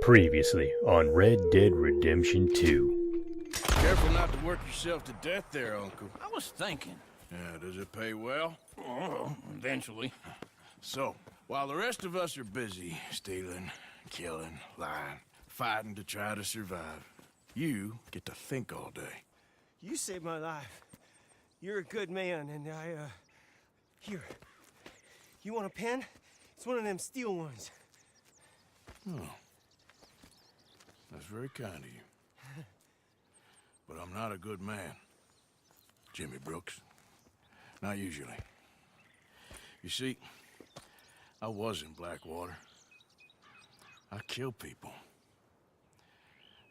Previously on Red Dead Redemption 2. Careful not to work yourself to death there, Uncle. I was thinking. Yeah, does it pay well? Oh, eventually. So, while the rest of us are busy stealing, killing, lying, fighting to try to survive, you get to think all day. You saved my life. You're a good man, and here. You want a pen? It's one of them Steele ones. Oh. That's very kind of you. But I'm not a good man, Jimmy Brooks. Not usually. You see, I was in Blackwater. I killed people.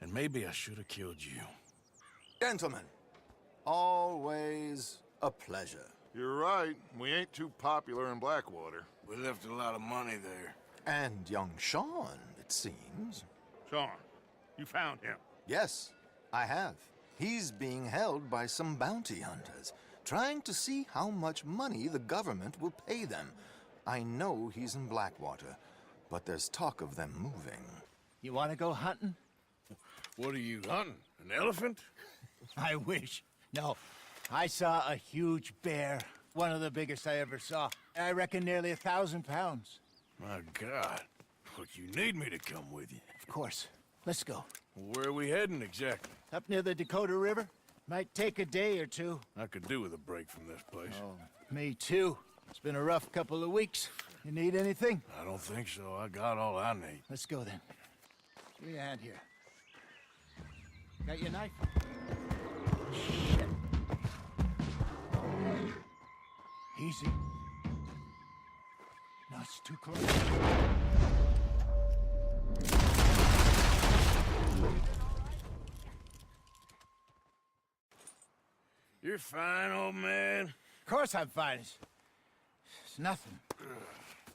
And maybe I should have killed you. Gentlemen, always a pleasure. You're right. We ain't too popular in Blackwater. We left a lot of money there. And young Sean, it seems. Sean, you found him. Yes, I have. He's being held by some bounty hunters, trying to see how much money the government will pay them. I know he's in Blackwater, but there's talk of them moving. You want to go hunting? What are you hunting? An elephant? I wish. No. I saw a huge bear. One of the biggest I ever saw. I reckon nearly 1,000 pounds. My God. But you need me to come with you. Of course. Let's go. Where are we heading exactly? Up near the Dakota River. Might take a day or two. I could do with a break from this place. Oh, me too. It's been a rough couple of weeks. You need anything? I don't think so. I got all I need. Let's go then. Give me a hand here. Got your knife? Shit. Easy. No, it's too close. You're fine, old man. Of course I'm fine. It's nothing.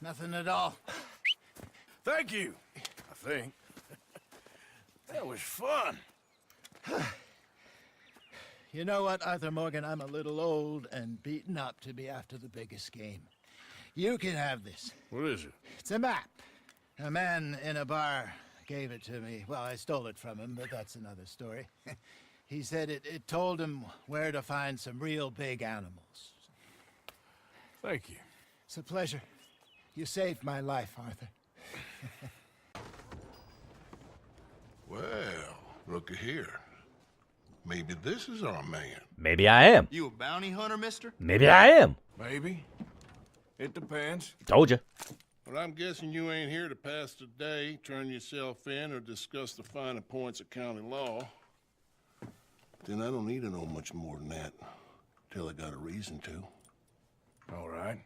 Nothing at all. Thank you, I think. That was fun. You know what, Arthur Morgan? I'm a little old and beaten up to be after the biggest game. You can have this. What is it? It's a map. A man in a bar gave it to me. Well, I stole it from him, but that's another story. He said it told him where to find some real big animals. Thank you. It's a pleasure. You saved my life, Arthur. Well, looky here. Maybe this is our man. Maybe I am. You a bounty hunter, mister? Maybe I am. Maybe. It depends. Told you. But I'm guessing you ain't here to pass the day, turn yourself in, or discuss the finer points of county law. Then I don't need to know much more than that, till I got a reason to. All right.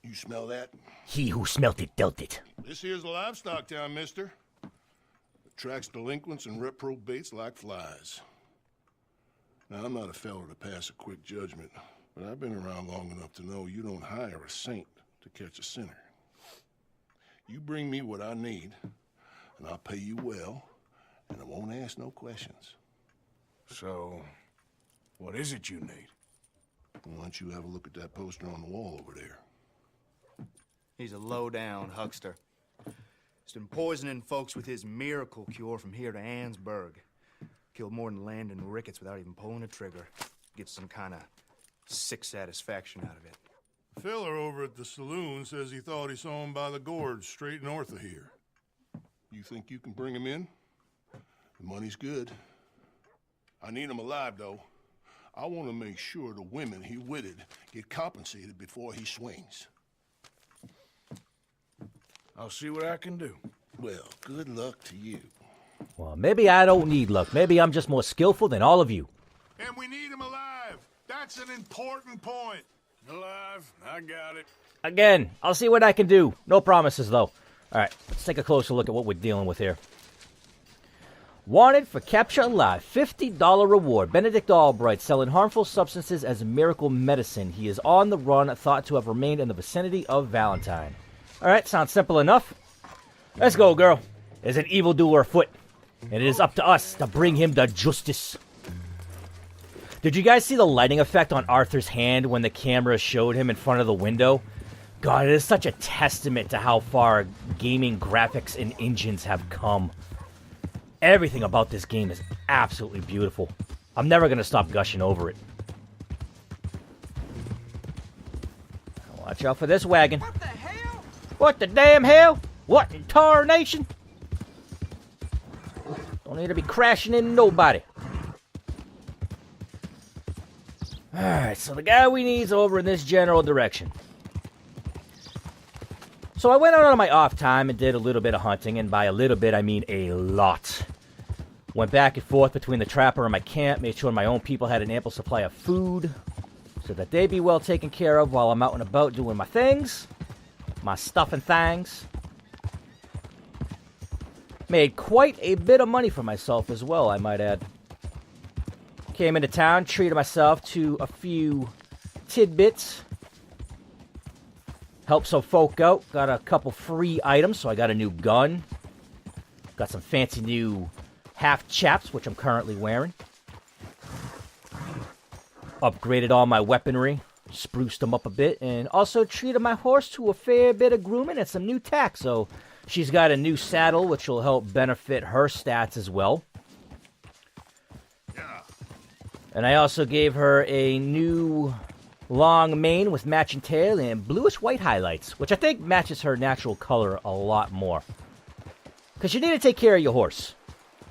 You smell that? He who smelt it dealt it. This here's a livestock town, mister. Attracts delinquents and reprobates like flies. Now, I'm not a fellow to pass a quick judgment, but I've been around long enough to know you don't hire a saint to catch a sinner. You bring me what I need, and I'll pay you well, and I won't ask no questions. So, what is it you need? Why don't you have a look at that poster on the wall over there? He's a low-down huckster. He's been poisoning folks with his miracle cure from here to Annesburg. Killed more than Landon Ricketts without even pulling a trigger. Gets some kind of sick satisfaction out of it. The fella over at the saloon says he thought he saw him by the gorge straight north of here. You think you can bring him in? The money's good. I need him alive, though. I want to make sure the women he witted get compensated before he swings. I'll see what I can do. Well, good luck to you. Well, maybe I don't need luck. Maybe I'm just more skillful than all of you. And we need him alive. That's an important point. Alive, I got it. Again, I'll see what I can do. No promises, though. All right, let's take a closer look at what we're dealing with here. Wanted for capture alive. $50 reward. Benedict Albright selling harmful substances as miracle medicine. He is on the run, thought to have remained in the vicinity of Valentine. All right, sounds simple enough. Let's go, girl. There's an evildoer afoot, and it is up to us to bring him to justice. Did you guys see the lighting effect on Arthur's hand when the camera showed him in front of the window? God, it is such a testament to how far gaming graphics and engines have come. Everything about this game is absolutely beautiful. I'm never going to stop gushing over it. Watch out for this wagon. What the hell? What the damn hell? What in tarnation? Don't need to be crashing into nobody. Alright, so the guy we need is over in this general direction. So I went out on my off time and did a little bit of hunting, and by a little bit I mean a lot. Went back and forth between the trapper and my camp, made sure my own people had an ample supply of food, so that they'd be well taken care of while I'm out and about doing my things. My stuff and things. Made quite a bit of money for myself as well, I might add. Came into town, treated myself to a few tidbits. Helped some folk out. Got a couple free items, so I got a new gun. Got some fancy new half chaps, which I'm currently wearing. Upgraded all my weaponry. Spruced them up a bit. And also treated my horse to a fair bit of grooming and some new tack. So she's got a new saddle, which will help benefit her stats as well. And I also gave her a new long mane with matching tail and bluish-white highlights, which I think matches her natural color a lot more. Because you need to take care of your horse.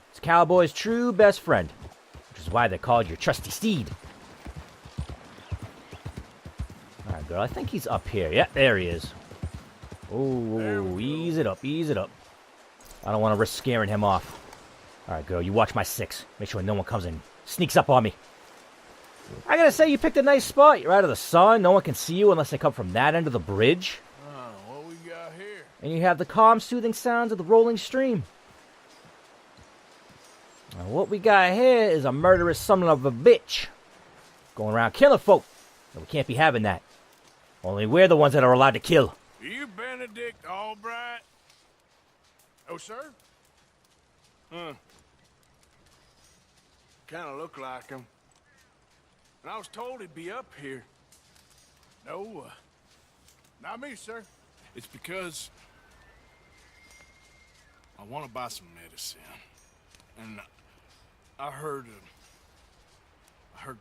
It's a cowboy's true best friend, which is why they're called your trusty steed. Alright, girl, I think he's up here. Yeah, there he is. Oh, ease it up, ease it up. I don't want to risk scaring him off. Alright, girl, you watch my 6. Make sure no one comes and sneaks up on me. I gotta say, you picked a nice spot. You're out of the sun. No one can see you unless they come from that end of the bridge. What we got here? And you have the calm, soothing sounds of the rolling stream. Now, what we got here is a murderous son of a bitch. Going around killing folk. And we can't be having that. Only we're the ones that are allowed to kill. Are you Benedict Albright? Oh, sir? Huh. Kind of look like him. And I was told he'd be up here. No, not me, sir. It's because I want to buy some medicine. And I heard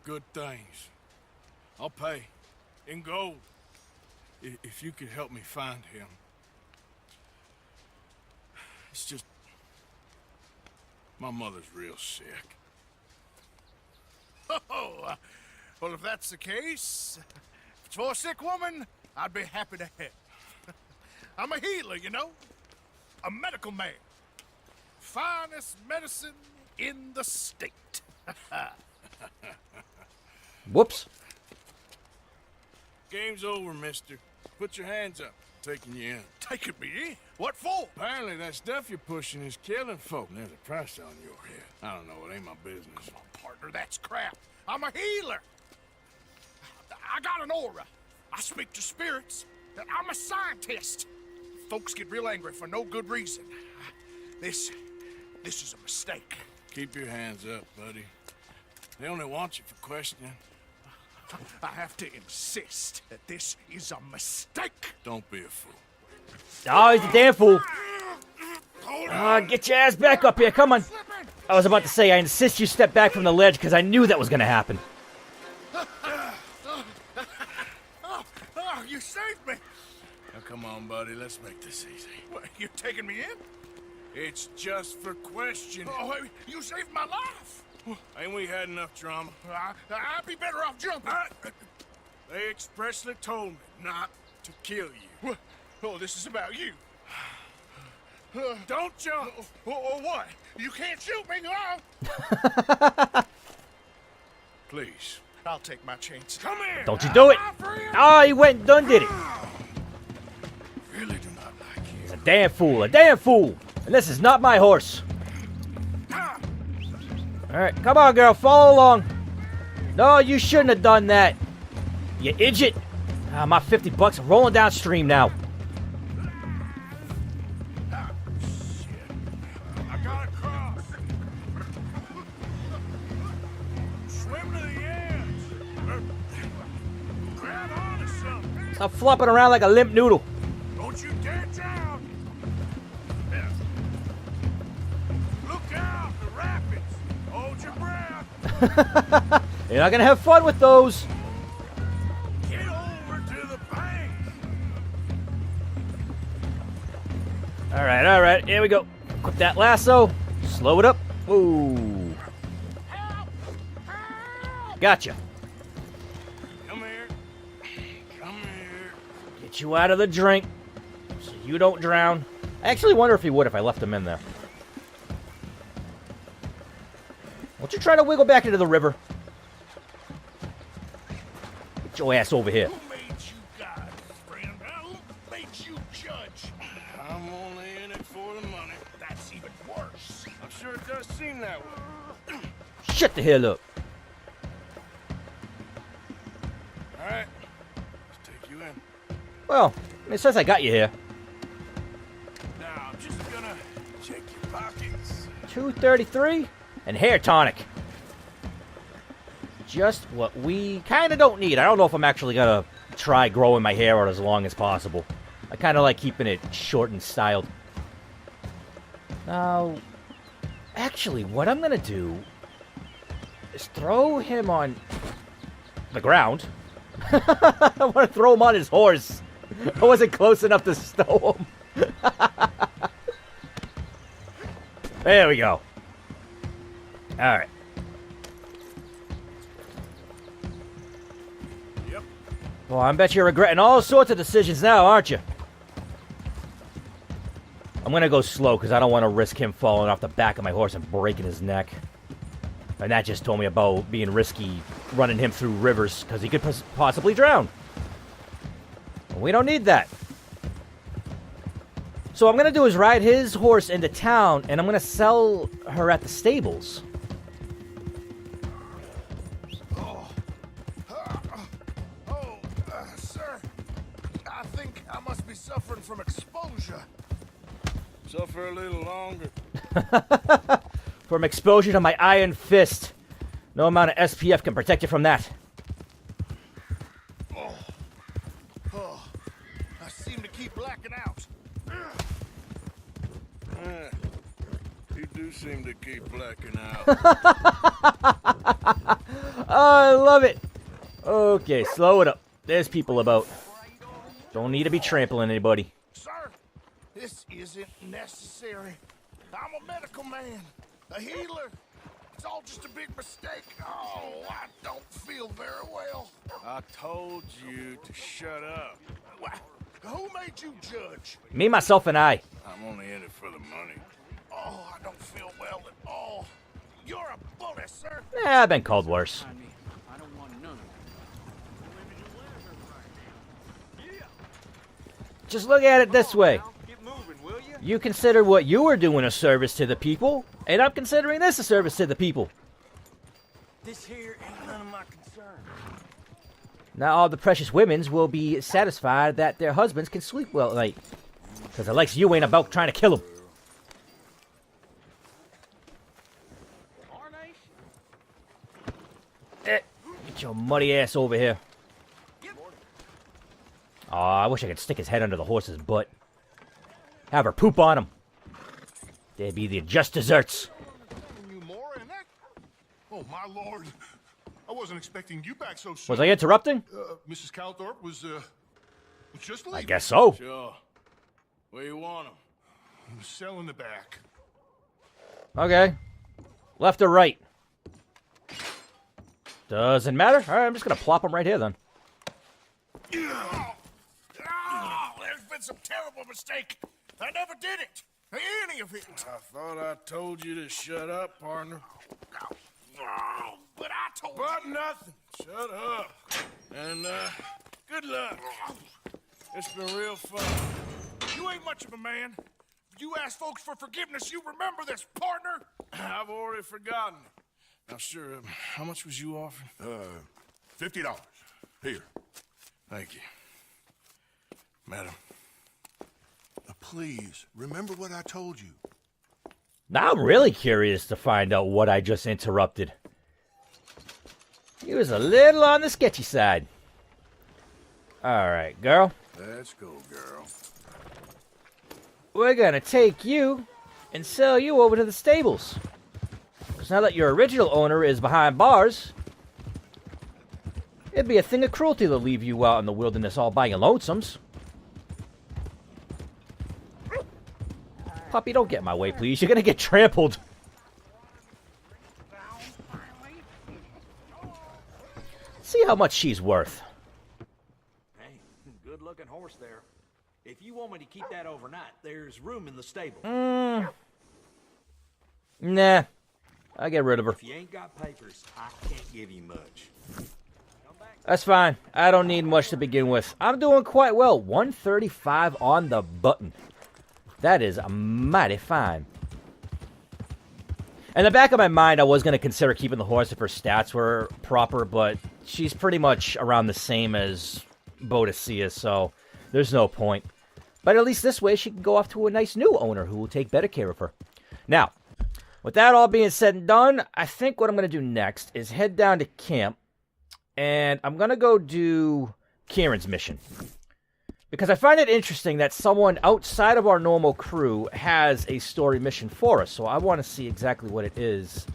good things. I'll pay in gold if you could help me find him. It's just my mother's real sick. Oh, well, if that's the case, if it's for a sick woman, I'd be happy to help. I'm a healer, you know? A medical man. Finest medicine in the state. Whoops. Game's over, mister. Put your hands up. I'm taking you in. Taking me in? What for? Apparently that stuff you're pushing is killing folk. And there's a price on your head. I don't know, it ain't my business. Partner, that's crap. I'm a healer. I got an aura. I speak to spirits. I'm a scientist. Folks get real angry for no good reason. This is a mistake. Keep your hands up, buddy. They only want you for questioning. I have to insist that this is a mistake. Don't be a fool. Oh, he's a damn fool. Get your ass back up here. Come on. I was about to say, I insist you step back from the ledge because I knew that was going to happen. Oh, you saved me. Now, come on, buddy. Let's make this easy. What, you taking me in? It's just for questioning. Oh, you saved my life. Ain't we had enough drama? I'd be better off jumping. They expressly told me not to kill you. Oh, this is about you. Don't jump! Or what? You can't shoot me, Please. I'll take my chance. Come here! Don't you do it. Oh, he went and done did it. Really do not like you. He's a damn fool. A damn fool. And this is not my horse. All right, come on, girl. Follow along. No, you shouldn't have done that. You idiot. My $50 are rolling downstream now. I gotta cross. Swim to the edge. Grab onto something. Stop flopping around like a limp noodle. Don't you dare drown! Yeah. Look out, the rapids! Hold your breath! You're not gonna have fun with those. Get over to the bank! All right, here we go. Equip that lasso. Slow it up. Ooh. Gotcha. Come here. Come here. Get you out of the drink so you don't drown. I actually wonder if he would if I left him in there. Won't you try to wiggle back into the river? Get your ass over here. Who made you God, friend? Who made you judge? I'm only in it for the money. That's even worse. I'm sure it does seem that way. Shut the hell up. All right. Let's take you in. Well, it says I got you here. Now, I'm just gonna check your pockets. 233 and hair tonic. Just what we kind of don't need. I don't know if I'm actually gonna try growing my hair out as long as possible. I kind of like keeping it short and styled. Now, actually, what I'm gonna do is throw him on the ground. I want to throw him on his horse. I wasn't close enough to stow him. There we go. All right. Yep. Well, I bet you're regretting all sorts of decisions now, aren't you? I'm going to go slow because I don't want to risk him falling off the back of my horse and breaking his neck. And that just told me about being risky running him through rivers because he could possibly drown. We don't need that. So what I'm going to do is ride his horse into town, and I'm going to sell her at the stables. Sir, I think I must be suffering from exposure. Suffer a little longer. From exposure to my iron fist. No amount of SPF can protect you from that. I seem to keep blacking out. You do seem to keep blacking out. Oh, I love it. Okay, slow it up. There's people about. Don't need to be trampling anybody. Sir, this isn't necessary. I'm a medical man, a healer. It's all just a big mistake. Oh, I don't feel very well. I told you to shut up. Who made you judge? Me, myself, and I. I'm only in it for the money. Oh, I don't feel well at all. You're a bully, sir. Yeah, I've been called worse. I don't want none of Just look at it this way. Get moving, will you? You consider what you were doing a service to the people, and I'm considering this a service to the people. This here ain't none of my concern. Now all the precious women's will be satisfied that their husbands can sleep well at night. Because the likes of you ain't about trying to kill them. Get your muddy ass over here. Oh, I wish I could stick his head under the horse's butt. Have her poop on him. They'd be the just desserts. You more in that? Oh, my lord. I wasn't expecting you back so soon. Was I interrupting? Mrs. Calthorpe was just leaving. I guess so. Sure. Where you want him? He was selling the back. Okay. Left or right? Doesn't matter. All right, I'm just going to plop him right here then. Oh, there's been some terrible mistake. I never did it. Any of it. I thought I told you to shut up, partner. Oh, but I told But you. nothing. Shut up. And, good luck. It's been real fun. You ain't much of a man. You ask folks for forgiveness, you remember this, partner? I've already forgotten. Now, sure, how much was you offering? $50. Here. Thank you. Madam. Now, please, remember what I told you. Now I'm really curious to find out what I just interrupted. He was a little on the sketchy side. Alright, girl. Let's go, girl. We're gonna take you and sell you over to the stables. Because now that your original owner is behind bars, it'd be a thing of cruelty to leave you out in the wilderness all by your lonesomes. Puppy, don't get in my way, please. You're gonna get trampled. See how much she's worth. Hey, good-looking horse there. If you want me to keep that overnight, there's room in the stable. Nah. I'll get rid of her. If you ain't got papers, I can't give you much. That's fine. I don't need much to begin with. I'm doing quite well. 135 on the button. That is mighty fine. In the back of my mind, I was going to consider keeping the horse if her stats were proper, but she's pretty much around the same as Boadicea, so there's no point. But at least this way, she can go off to a nice new owner who will take better care of her. Now, with that all being said and done, I think what I'm going to do next is head down to camp, and I'm going to go do Kieran's mission. Because I find it interesting that someone outside of our normal crew has a story mission for us, so I want to see exactly what it is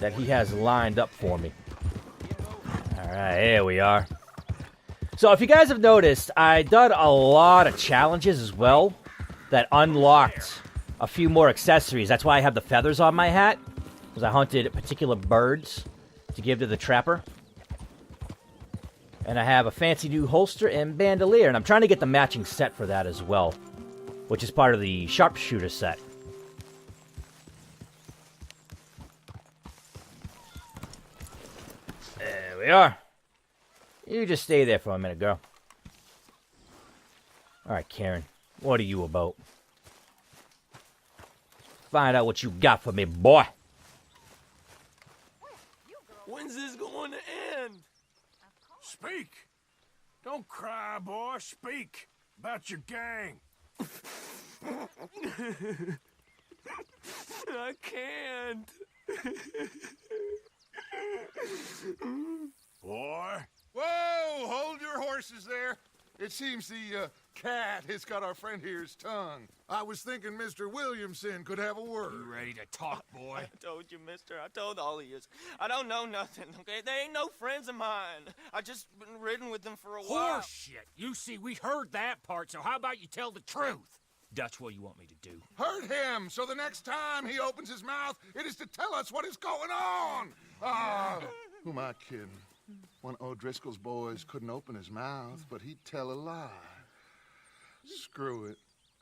that he has lined up for me. Alright, here we are. So if you guys have noticed, I done a lot of challenges as well that unlocked a few more accessories. That's why I have the feathers on my hat, because I hunted particular birds to give to the trapper. And I have a fancy new holster and bandolier, and I'm trying to get the matching set for that as well, which is part of the sharpshooter set. There we are. You just stay there for a minute, girl. Alright, Karen. What are you about? Find out what you got for me, boy. When's this going to end? Speak. Don't cry, boy. Speak about your gang. I can't. Boy. Whoa! Hold your horses there. It seems the cat has got our friend here's tongue. I was thinking Mr. Williamson could have a word. You ready to talk, boy? I told you, mister. I told all of you. I don't know nothing, okay? They ain't no friends of mine. I just been ridden with them for a while. Horseshit. You see, we heard that part, so how about you tell the truth? That's what you want me to do. Hurt him, so the next time he opens his mouth, it is to tell us what is going on. Who am I kidding? One of O'Driscoll's boys couldn't open his mouth, but he'd tell a lie. Screw it.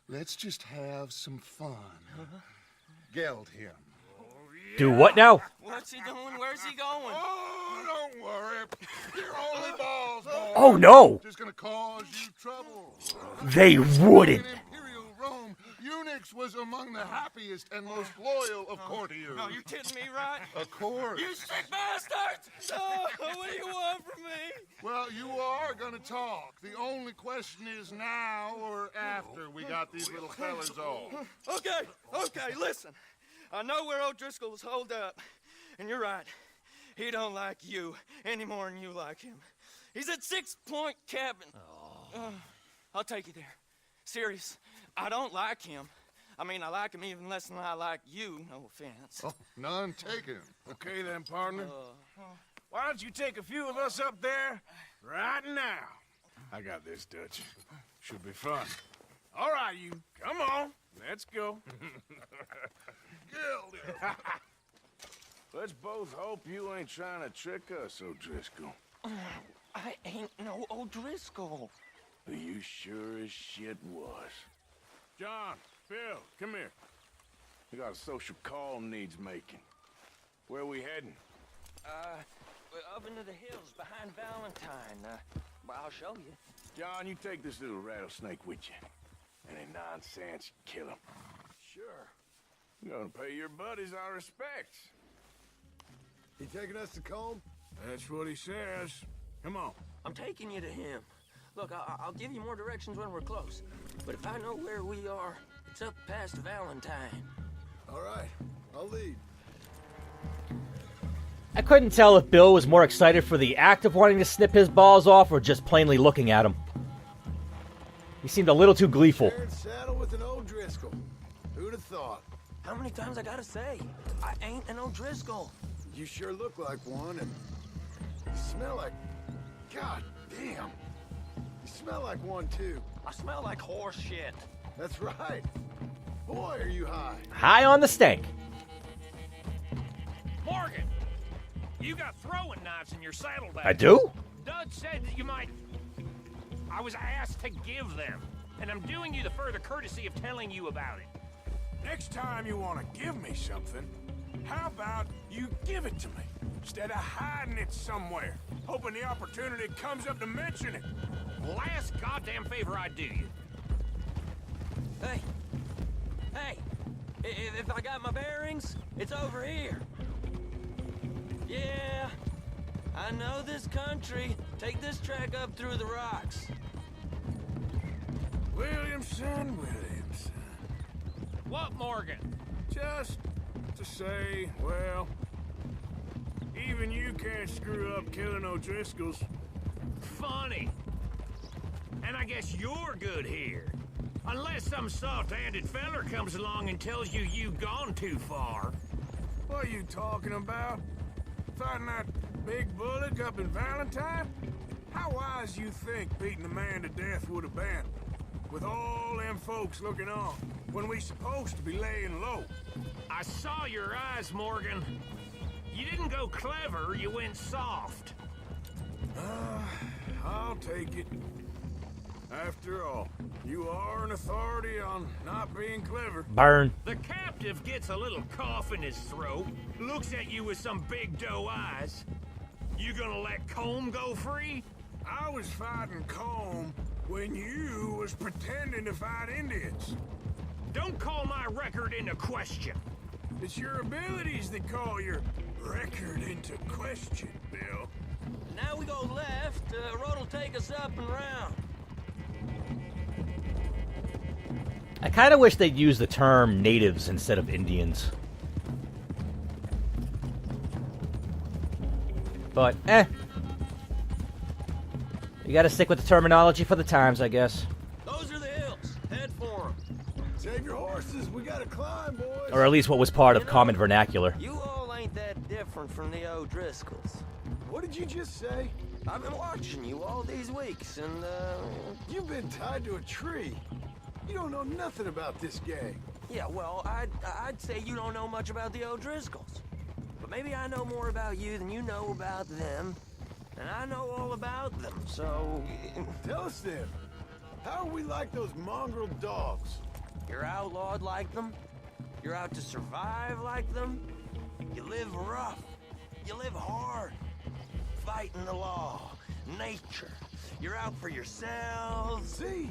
Let's just have some fun. Geld him. Do what now? What's he doing? Where's he going? Oh, don't worry. You're only balls, boy. Oh, no! Just gonna cause you trouble. They wouldn't. In Imperial Rome, eunuchs was among the happiest and most loyal of courtiers. No, you kidding me, right? Of course. You sick bastards! Oh, what do you want from me? Well, you are gonna talk. The only question is now or after we got these little fellas off. Okay, listen. I know where O'Driscoll's holed up, and you're right. He don't like you any more than you like him. He's at 6 Point Cabin. I'll take you there. Serious. I don't like him. I mean, I like him even less than I like you. No offense. Oh, none taken. Okay then, partner. Why don't you take a few of us up there right now? I got this, Dutch. Should be fun. All right, you. Come on. Let's go. Let's both hope you ain't trying to trick us, O'Driscoll. I ain't no O'Driscoll. You sure as shit was. John, Phil, come here. We got a social call needs making. Where we heading? Up into the hills behind Valentine. Well, I'll show you. John, you take this little rattlesnake with you. Any nonsense, kill him. Sure. You're gonna pay your buddies our respects. He taking us to Combe? That's what he says. Come on. I'm taking you to him. Look, I'll give you more directions when we're close. But if I know where we are, it's up past Valentine. All right, I'll lead. I couldn't tell if Bill was more excited for the act of wanting to snip his balls off or just plainly looking at him. He seemed a little too gleeful. Sharing saddle with an O'Driscoll. Who'd have thought? How many times I gotta say? I ain't an O'Driscoll. You sure look like one, and you smell like... God damn. You smell like one, too. I smell like horse shit. That's right. Boy, are you high. High on the stank. Morgan, you got throwing knives in your saddlebag. I do? Dud said that you might... I was asked to give them, and I'm doing you the further courtesy of telling you about it. Next time you want to give me something, how about you give it to me, instead of hiding it somewhere, hoping the opportunity comes up to mention it? Last goddamn favor I do you. Hey, if I got my bearings, it's over here. Yeah, I know this country. Take this track up through the rocks. Williamson. What, Morgan? Just to say, well, even you can't screw up killing O'Driscolls. Funny. And I guess you're good here. Unless some soft-handed feller comes along and tells you you've gone too far. What are you talking about? Fighting that big bullock up in Valentine? How wise you think beating the man to death would have been? With all them folks looking on, when we supposed to be laying low. I saw your eyes, Morgan. You didn't go clever, you went soft. I'll take it. After all, you are an authority on not being clever. Burn. The captive gets a little cough in his throat, looks at you with some big doe eyes. You gonna let Combe go free? I was fighting Combe when you was pretending to fight Indians. Don't call my record into question. It's your abilities that call your record into question, Bill. Now we go left. Road'll take us up and round. I kind of wish they'd use the term natives instead of Indians. But, you gotta stick with the terminology for the times, I guess. Those are the hills. Head for 'em. Save your horses. We gotta climb, boys. Or at least what was part of common vernacular. You all ain't that different from the O'Driscolls. What did you just say? I've been watching you all these weeks, and, You've been tied to a tree. You don't know nothing about this gang. yeah, well, I'd say you don't know much about the O'Driscolls. But maybe I know more about you than you know about them. And I know all about them, so... Tell us then. How are we like those mongrel dogs? You're outlawed like them? You're out to survive like them? You live rough. You live hard. Fighting the law. Nature. You're out for yourselves. See?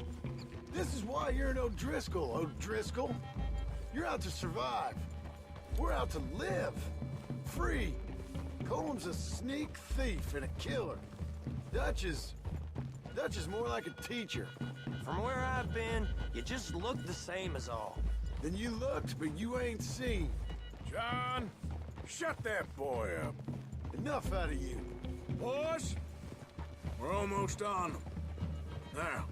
This is why you're an O'Driscoll, O'Driscoll. You're out to survive. We're out to live. Free. Combs a sneak thief and a killer. Dutch is more like a teacher. From where I've been, you just look the same as all. Then you looked, but you ain't seen. John, shut that boy up. Enough out of you. Boys, we're almost on them. Now,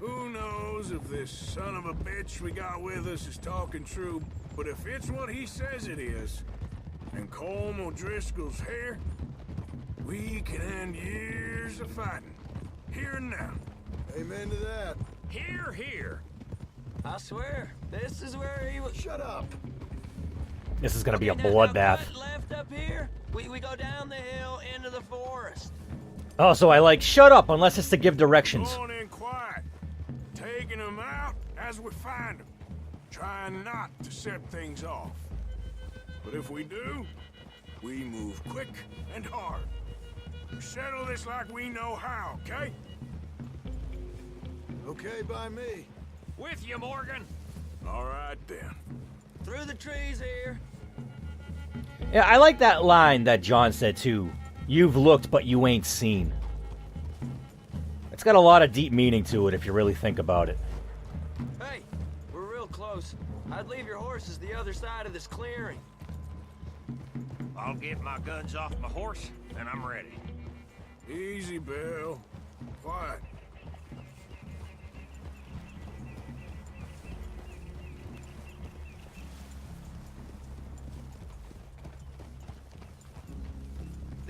who knows if this son of a bitch we got with us is talking true, but if it's what he says it is, and Colm O'Driscoll's here, we can end years of fighting. Here and now. Amen to that. Here. I swear, this is where he was... Shut up. This is gonna be a Now, bloodbath. cut left up here, we go down the hill into the forest. Oh, so I like, shut up unless it's to give directions. Go on in quiet. Taking them out as we find them. Trying not to set things off. But if we do, we move quick and hard. Settle this like we know how, okay? Okay by me. With you, Morgan. All right, then. Through the trees here. Yeah, I like that line that John said too. You've looked, but you ain't seen. It's got a lot of deep meaning to it if you really think about it. Hey, we're real close. I'd leave your horses the other side of this clearing. I'll get my guns off my horse, and I'm ready. Easy, Bill. Quiet.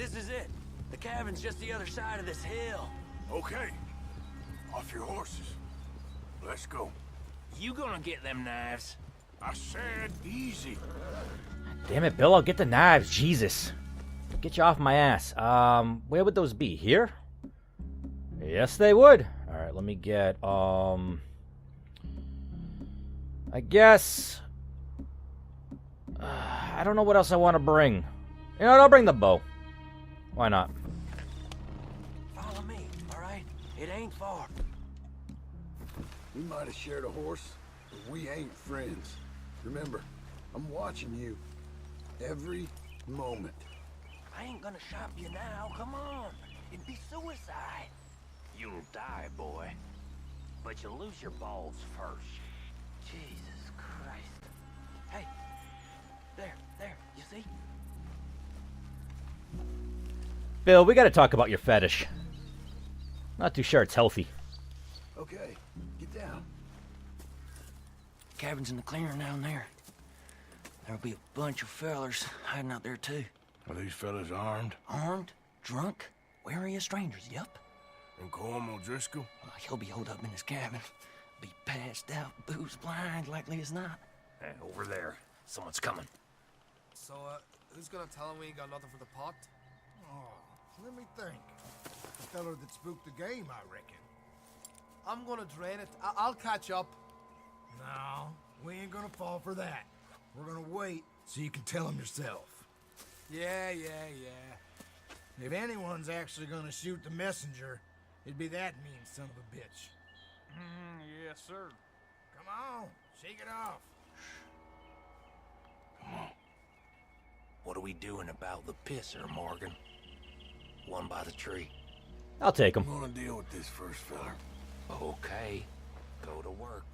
this is it. The cabin's just the other side of this hill. Okay. Off your horses. Let's go. You gonna get them knives? I said easy. Damn it, Bill, I'll get the knives. Jesus. Get you off my ass. Where would those be? Here? Yes, they would. Alright, let me get, I guess... I don't know what else I want to bring. You know what, I'll bring the bow. Why not? Follow me, all right? It ain't far. We might have shared a horse, but we ain't friends. Remember, I'm watching you. Every moment. I ain't gonna shop you now, come on. It'd be suicide. You'll die, boy. But you'll lose your balls first. Jesus Christ. Hey, there, you see? Bill, we gotta talk about your fetish. Not too sure it's healthy. Okay, get down. Cabin's in the clearing down there. There'll be a bunch of fellers hiding out there too. Are these fellas armed? Armed, drunk, wary of strangers, yup. And Colm O'Driscoll? He'll be holed up in his cabin. Be passed out, booze blind, likely as not. Hey, over there. Someone's coming. So, who's gonna tell him we ain't got nothing for the pot? Oh, let me think. The feller that spooked the game, I reckon. I'm gonna drain it. I'll catch up. No, we ain't gonna fall for that. We're gonna wait so you can tell him yourself. Yeah. If anyone's actually gonna shoot the messenger, it'd be that mean son of a bitch. Yes, sir. Come on, shake it off. What are we doing about the pisser, Morgan? One by the tree. I'll take him. I'm gonna deal with this first, fella. Okay, go to work.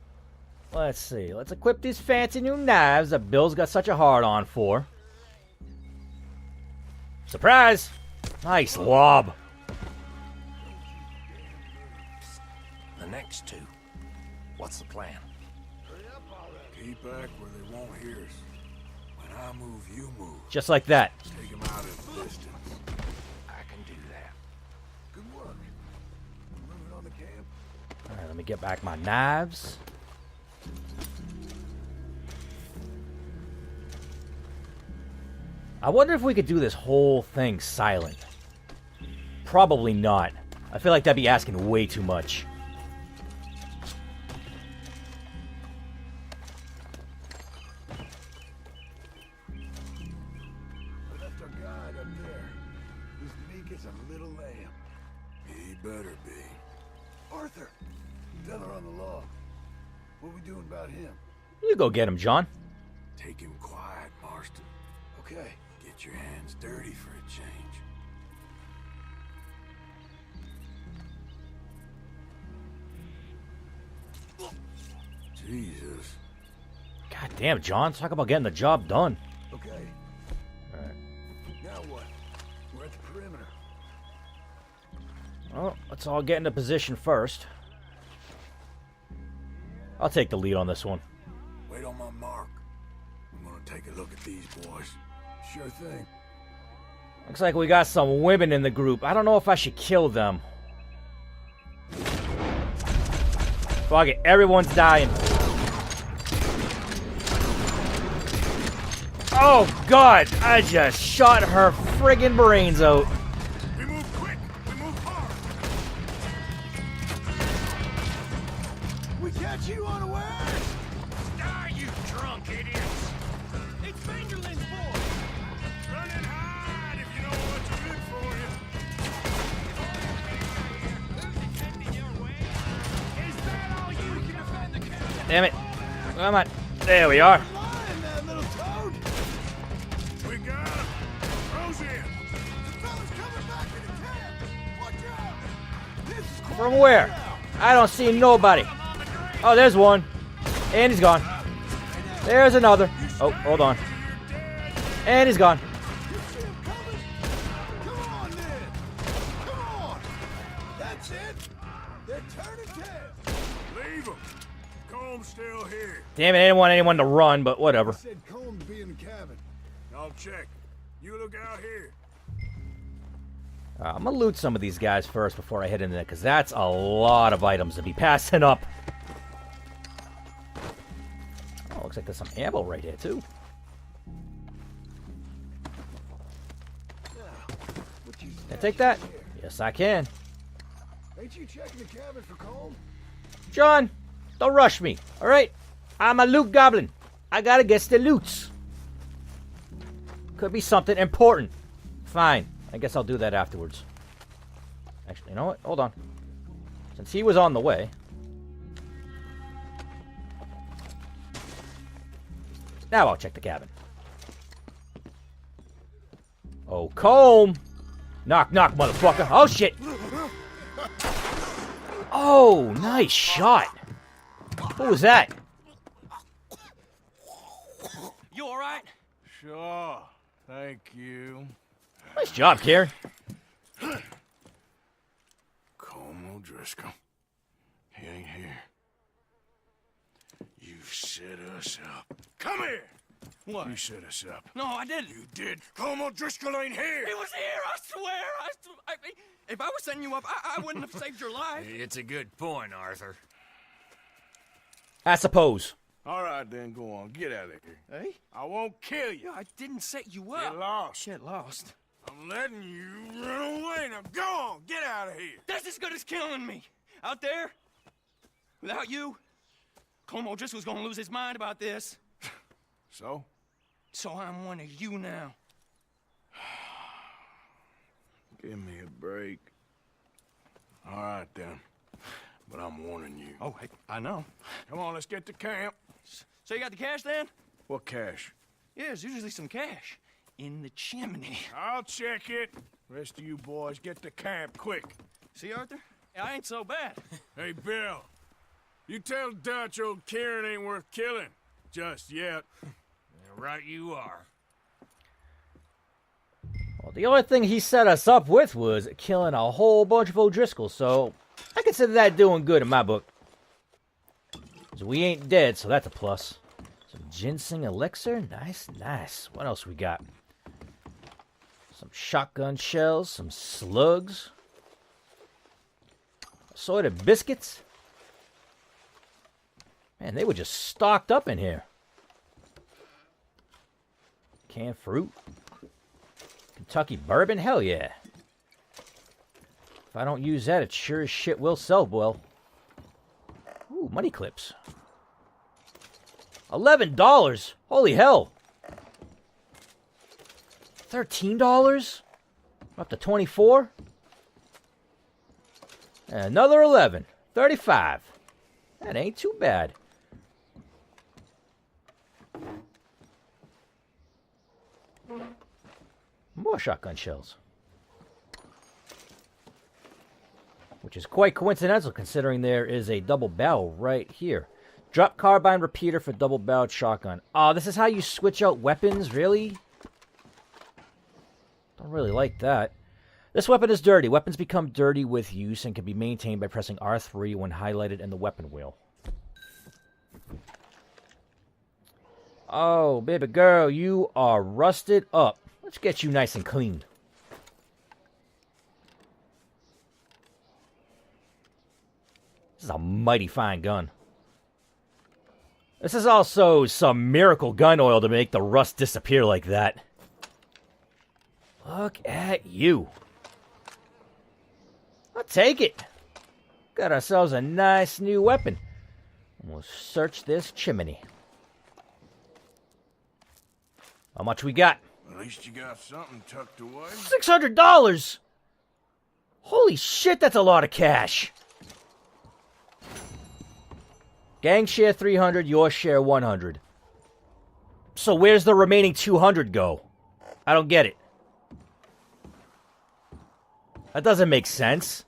Let's see. Let's equip these fancy new knives that Bill's got such a hard-on for. Surprise! Nice lob. The next two. What's the plan? Keep back where they won't hear us. When I move, you move. Just like that. Take them out of the distance. I can do that. Good work. Moving on the camp. Alright, let me get back my knives. I wonder if we could do this whole thing silent. Probably not. I feel like that'd be asking way too much. We left our guide up there. He's meek as a little lamb. He better be. Arthur, feller on the log. What we doing about him? You go get him, John. Take him quiet, Marston. Okay. Get your hands dirty for a change. Jesus. God damn, John. Talk about getting the job done. Okay. Alright. Now what? We're at the perimeter. Well, let's all get into position first. I'll take the lead on this one. Wait on my mark. I'm gonna take a look at these boys. Sure thing. Looks like we got some women in the group. I don't know if I should kill them. Fuck it, everyone's dying. Oh god, I just shot her friggin' brains out. We move quick. We move hard. We catch you unaware. Die, you drunk idiots! It's Vanderlyn's boy. Run and hide if you know what you're in for you. Is that all you can defend the cabin? Damn it. Come on. There we are. Lying there, little toad. We got him. Rose in. The fella's coming back into camp. Watch out. This is quite From where? I don't see nobody. Oh, there's one. And he's gone. There's another. Oh, hold on. And he's gone. You see him coming? Come on, then. Come on. That's it. They're turning tail. Leave them. Comb's still here. Damn it, I didn't want anyone to run, but whatever. Said Colm to be in the cabin. I'll check. You look out here. I'm going to loot some of these guys first before I head in there, because that's a lot of items to be passing up. Oh, looks like there's some ammo right here, too. Can I take that? Yes, I can. Ain't you checking the cabin for coal? John, don't rush me, all right? I'm a loot goblin. I gotta get the loots. Could be something important. Fine. I guess I'll do that afterwards. Actually, you know what? Hold on. Since he was on the way. Now I'll check the cabin. Oh, comb! Knock, knock, motherfucker. Oh, shit! Oh, nice shot. Who was that? You all right? Sure. Thank you. Nice job, Karen. Colm O'Driscoll. He ain't here. You set us up. Come here! What? You set us up. No, I didn't. You did. Colm O'Driscoll ain't here! He was here, I swear. If I was setting you up, I wouldn't have saved your life. It's a good point, Arthur. I suppose. All right, then, go on. Get out of here. Hey? I won't kill you. I didn't set you up. Get lost. Get lost. I'm letting you run away. Now go on. Get out of here. That's as good as killing me. Out there, without you, Colm O'Driscoll's gonna lose his mind about this. So? So I'm one of you now. Give me a break. All right, then. But I'm warning you. Oh, hey, I know. Come on, let's get to camp. So you got the cash then? What cash? Yeah, there's usually some cash in the chimney. I'll check it. Rest of you boys, get to camp quick. See, Arthur? I ain't so bad. Hey, Bill. You tell Dutch old Kieran ain't worth killing. Just yet. Right you are. Well, the only thing he set us up with was killing a whole bunch of O'Driscolls, so I consider that doing good in my book. So we ain't dead, so that's a plus. Some ginseng elixir. Nice, nice. What else we got? Some shotgun shells, some slugs. Assorted biscuits. Man, they were just stocked up in here. Canned fruit. Kentucky bourbon? Hell yeah. If I don't use that, it sure as shit will sell well. Ooh, money clips. $11? Holy hell. $13? Up to 24? And another 11. 35. That ain't too bad. More shotgun shells. Which is quite coincidental considering there is a double barrel right here. Drop carbine repeater for double barreled shotgun. Oh, this is how you switch out weapons? Really? Don't really like that. This weapon is dirty. Weapons become dirty with use and can be maintained by pressing R3 when highlighted in the weapon wheel. Oh, baby girl, you are rusted up. Let's get you nice and clean. This is a mighty fine gun. This is also some miracle gun oil to make the rust disappear like that. Look at you. I'll take it. Got ourselves a nice new weapon. We'll search this chimney. How much we got? At least you got something tucked away. $600! Holy shit, that's a lot of cash. Gang share 300, your share 100. So where's the remaining 200 go? I don't get it. That doesn't make sense.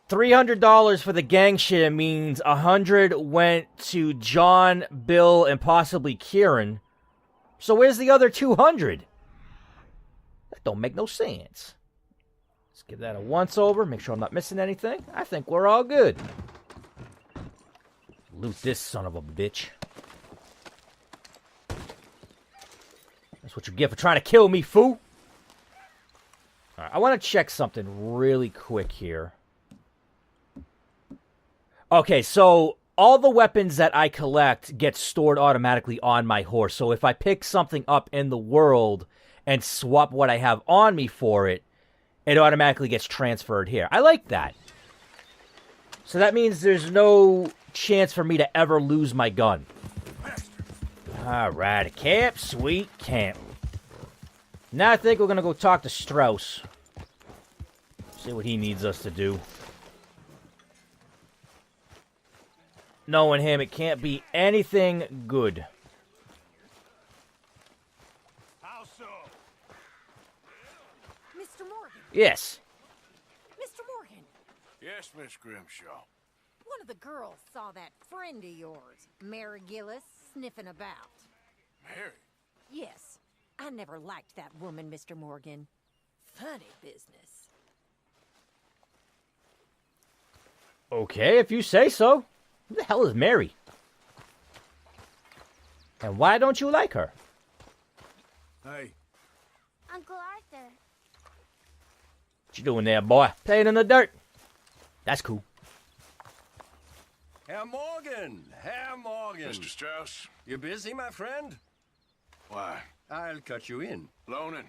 $300 for the gang share means 100 went to John, Bill, and possibly Kieran. So where's the other 200? That don't make no sense. Let's give that a once over. Make sure I'm not missing anything. I think we're all good. Loot this son of a bitch. That's what you get for trying to kill me, fool. All right, I want to check something really quick here. Okay, so all the weapons that I collect get stored automatically on my horse. So if I pick something up in the world and swap what I have on me for it, it automatically gets transferred here. I like that. So that means there's no chance for me to ever lose my gun. All right, a camp, sweet camp. Now I think we're going to go talk to Strauss. See what he needs us to do. Knowing him, it can't be anything good. How so? Mr. Morgan. Yes. Mr. Morgan. Yes, Miss Grimshaw. One of the girls saw that friend of yours, Mary Gillis, sniffing about. Mary? Yes. I never liked that woman, Mr. Morgan. Funny business. Okay, if you say so. Who the hell is Mary? And why don't you like her? Hey. Uncle Arthur. What you doing there, boy? Playing in the dirt. That's cool. Herr Morgan! Herr Morgan! Mr. Strauss? You busy, my friend? Why? I'll cut you in. Loaning.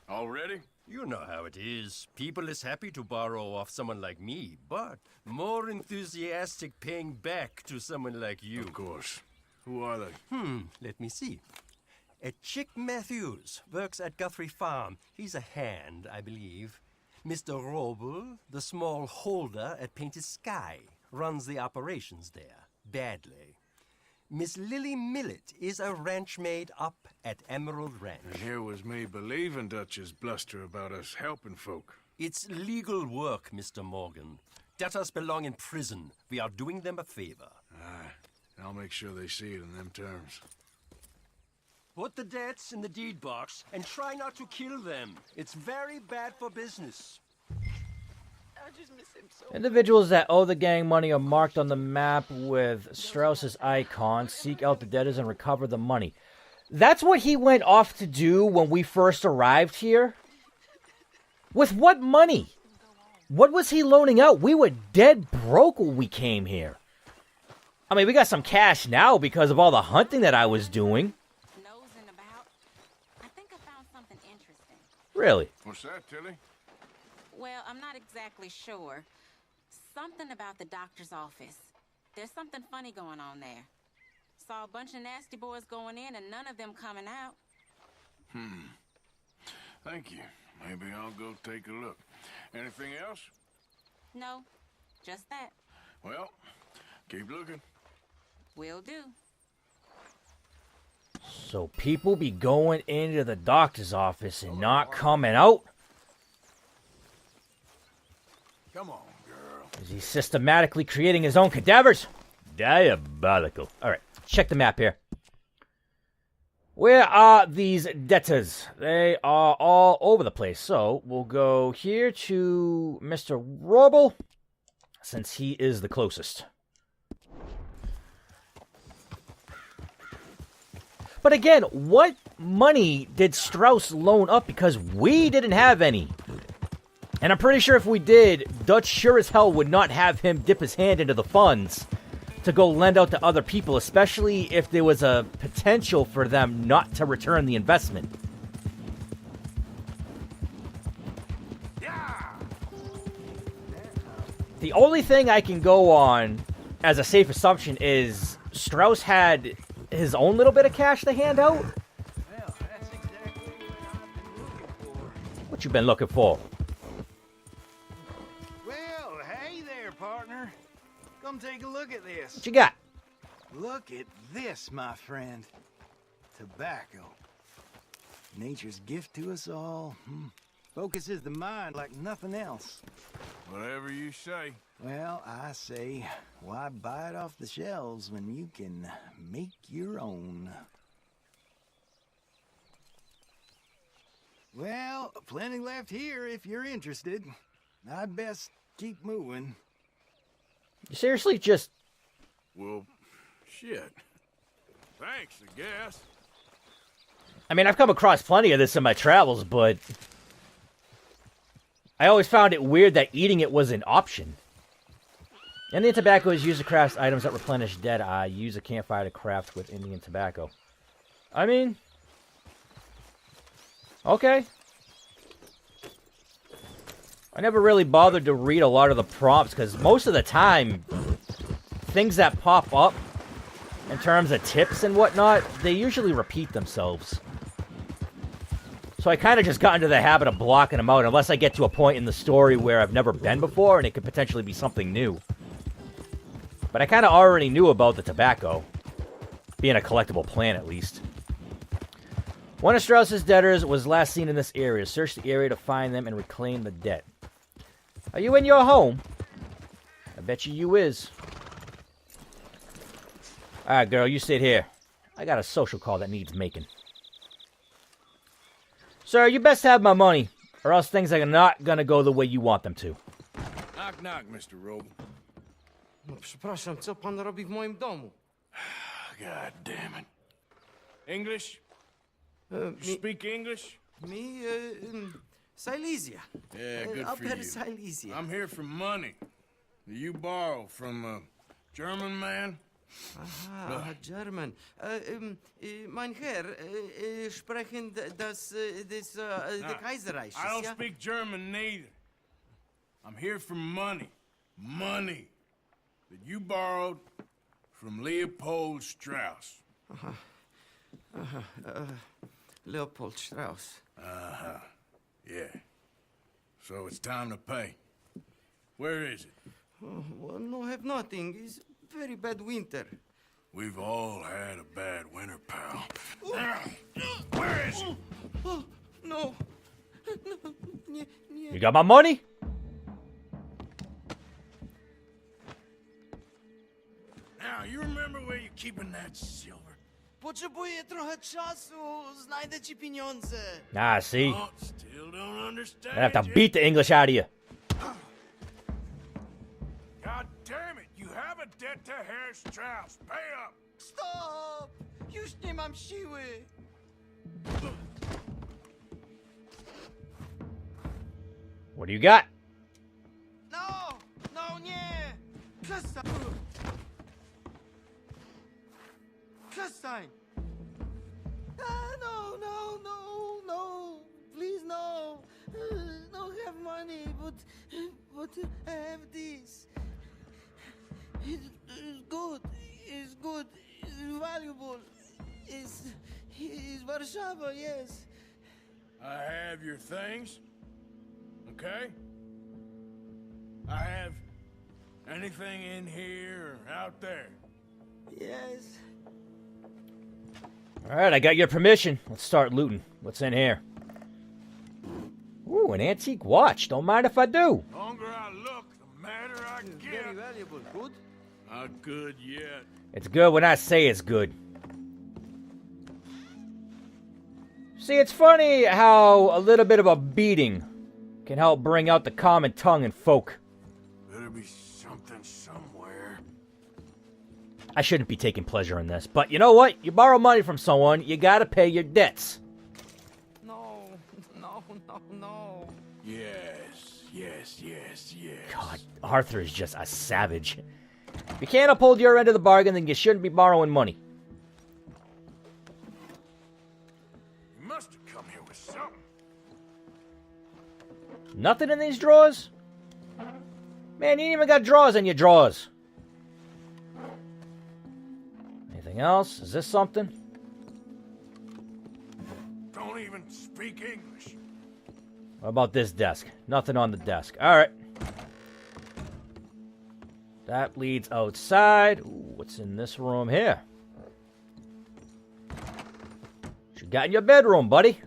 Already? You know how it is. People is happy to borrow off someone like me, but more enthusiastic paying back to someone like you. Of course. Who are they? Let me see. Chick Matthews works at Guthrie Farm. He's a hand, I believe. Mr. Roble, the small holder at Painted Sky, runs the operations there, badly. Miss Lily Millet is a ranch maid up at Emerald Ranch. And here was me believing Dutch's bluster about us helping folk. It's legal work, Mr. Morgan. Debtors belong in prison. We are doing them a favor. Aye. I'll make sure they see it in them terms. Put the debts in the deed box and try not to kill them. It's very bad for business. I just miss him so. Individuals that owe the gang money are marked on the map with Strauss's icon. Seek out the debtors and recover the money. That's what he went off to do when we first arrived here. With what money? What was he loaning out? We were dead broke when we came here. I mean, we got some cash now because of all the hunting that I was doing. Nosing about. I think I found something interesting. Really? What's that, Tilly? Well, I'm not exactly sure. Something about the doctor's office. There's something funny going on there. Saw a bunch of nasty boys going in and none of them coming out. Thank you. Maybe I'll go take a look. Anything else? No, just that. Well, keep looking. Will do. So people be going into the doctor's office and not coming out? Come on, girl. Is he systematically creating his own cadavers? Diabolical. All right, check the map here. Where are these debtors? They are all over the place. So we'll go here to Mr. Roble, since he is the closest. But again, what money did Strauss loan up? Because we didn't have any. And I'm pretty sure if we did, Dutch sure as hell would not have him dip his hand into the funds to go lend out to other people, especially if there was a potential for them not to return the investment. Yeah. The only thing I can go on as a safe assumption is Strauss had his own little bit of cash to hand out. Well, that's exactly what I've been looking for. What you been looking for? Well, hey there, partner. Come take a look at this. What you got? Look at this, my friend. Tobacco. Nature's gift to us all. Focuses the mind like nothing else. Whatever you say. Well, I say, why buy it off the shelves when you can make your own? Well, plenty left here if you're interested. I'd best keep moving. You seriously just... Well, shit. Thanks, I guess. I mean, I've come across plenty of this in my travels, but... I always found it weird that eating it was an option. Indian tobacco is used to craft items that replenish dead. I use a campfire to craft with Indian tobacco. I mean... Okay. I never really bothered to read a lot of the prompts, because most of the time, things that pop up, in terms of tips and whatnot, they usually repeat themselves. So I kind of just got into the habit of blocking them out, unless I get to a point in the story where I've never been before, and it could potentially be something new. But I kind of already knew about the tobacco. Being a collectible plant, at least. One of Strauss's debtors was last seen in this area. Search the area to find them and reclaim the debt. Are you in your home? I bet you is. Alright, girl, you sit here. I got a social call that needs making. Sir, you best have my money, or else things are not gonna go the way you want them to. Knock, knock, Mr. Roble. No przepraszam, co pan robi w moim domu? God damn it. English? Speak English? Me, Silesia. Yeah, good for Upper you. Silesia. I'm here for money. You borrow from a German man? Aha, German. Mein Herr, sprechen das Kaiserreich. I don't speak German neither. I'm here for money. Money that you borrowed from Leopold Strauss. Leopold Strauss. Uh-huh. Yeah. So it's time to pay. Where is it? Oh, well, no, have nothing. It's very bad winter. We've all had a bad winter, pal. Where is it? Oh, no. You got my money? Now, you remember where you're keeping that silver? Potrzebuję trochę czasu. Znajdę ci pieniądze. Ah, see? Oh, still don't understand. I have to beat the English out of you. God damn it! You have a debt to Herr Strauss. Pay up! Stop! Już nie mam siły. What do you got? No! No, nie! Przestań! Przestań! No, no, no, no! Please, no! No have money, but I have this. It's good. It's good. It's valuable. It's Warszawa, yes. I have your things. Okay? I have anything in here or out there. Yes. Alright, I got your permission. Let's start looting. What's in here? Ooh, an antique watch. Don't mind if I do. The longer I look, the madder I get. Very valuable. Good? Not good yet. It's good when I say it's good. See, it's funny how a little bit of a beating can help bring out the common tongue in folk. Better be something somewhere. I shouldn't be taking pleasure in this, but you know what? You borrow money from someone, you gotta pay your debts. No, no, no, no. Yes, yes, yes, yes. God, Arthur is just a savage. If you can't uphold your end of the bargain, then you shouldn't be borrowing money. You must have come here with something. Nothing in these drawers? Man, you ain't even got drawers in your drawers. Anything else? Is this something? Don't even speak English. What about this desk? Nothing on the desk. Alright. That leads outside. Ooh, what's in this room here? What you got in your bedroom, buddy?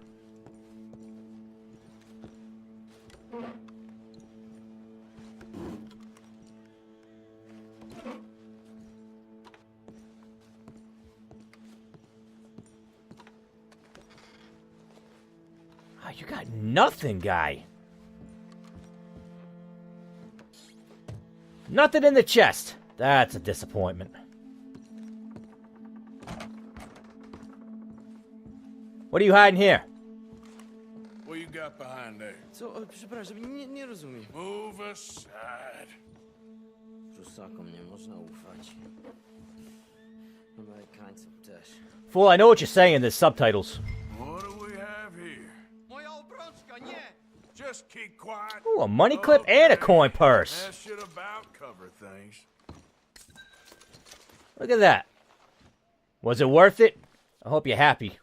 Oh, you got nothing, guy. Nothing in the chest. That's a disappointment. What are you hiding here? What you got got behind there? Co? Przepraszam, nie rozumiem. Move aside. Prusakom nie można ufać. Amerykańcom też. Fool, I know what you're saying. There's subtitles. What do we have here? Moja obrączka, nie! Just keep quiet. Ooh, a money clip and a coin purse. That should about cover things. Look at that. Was it worth it? I hope you're happy.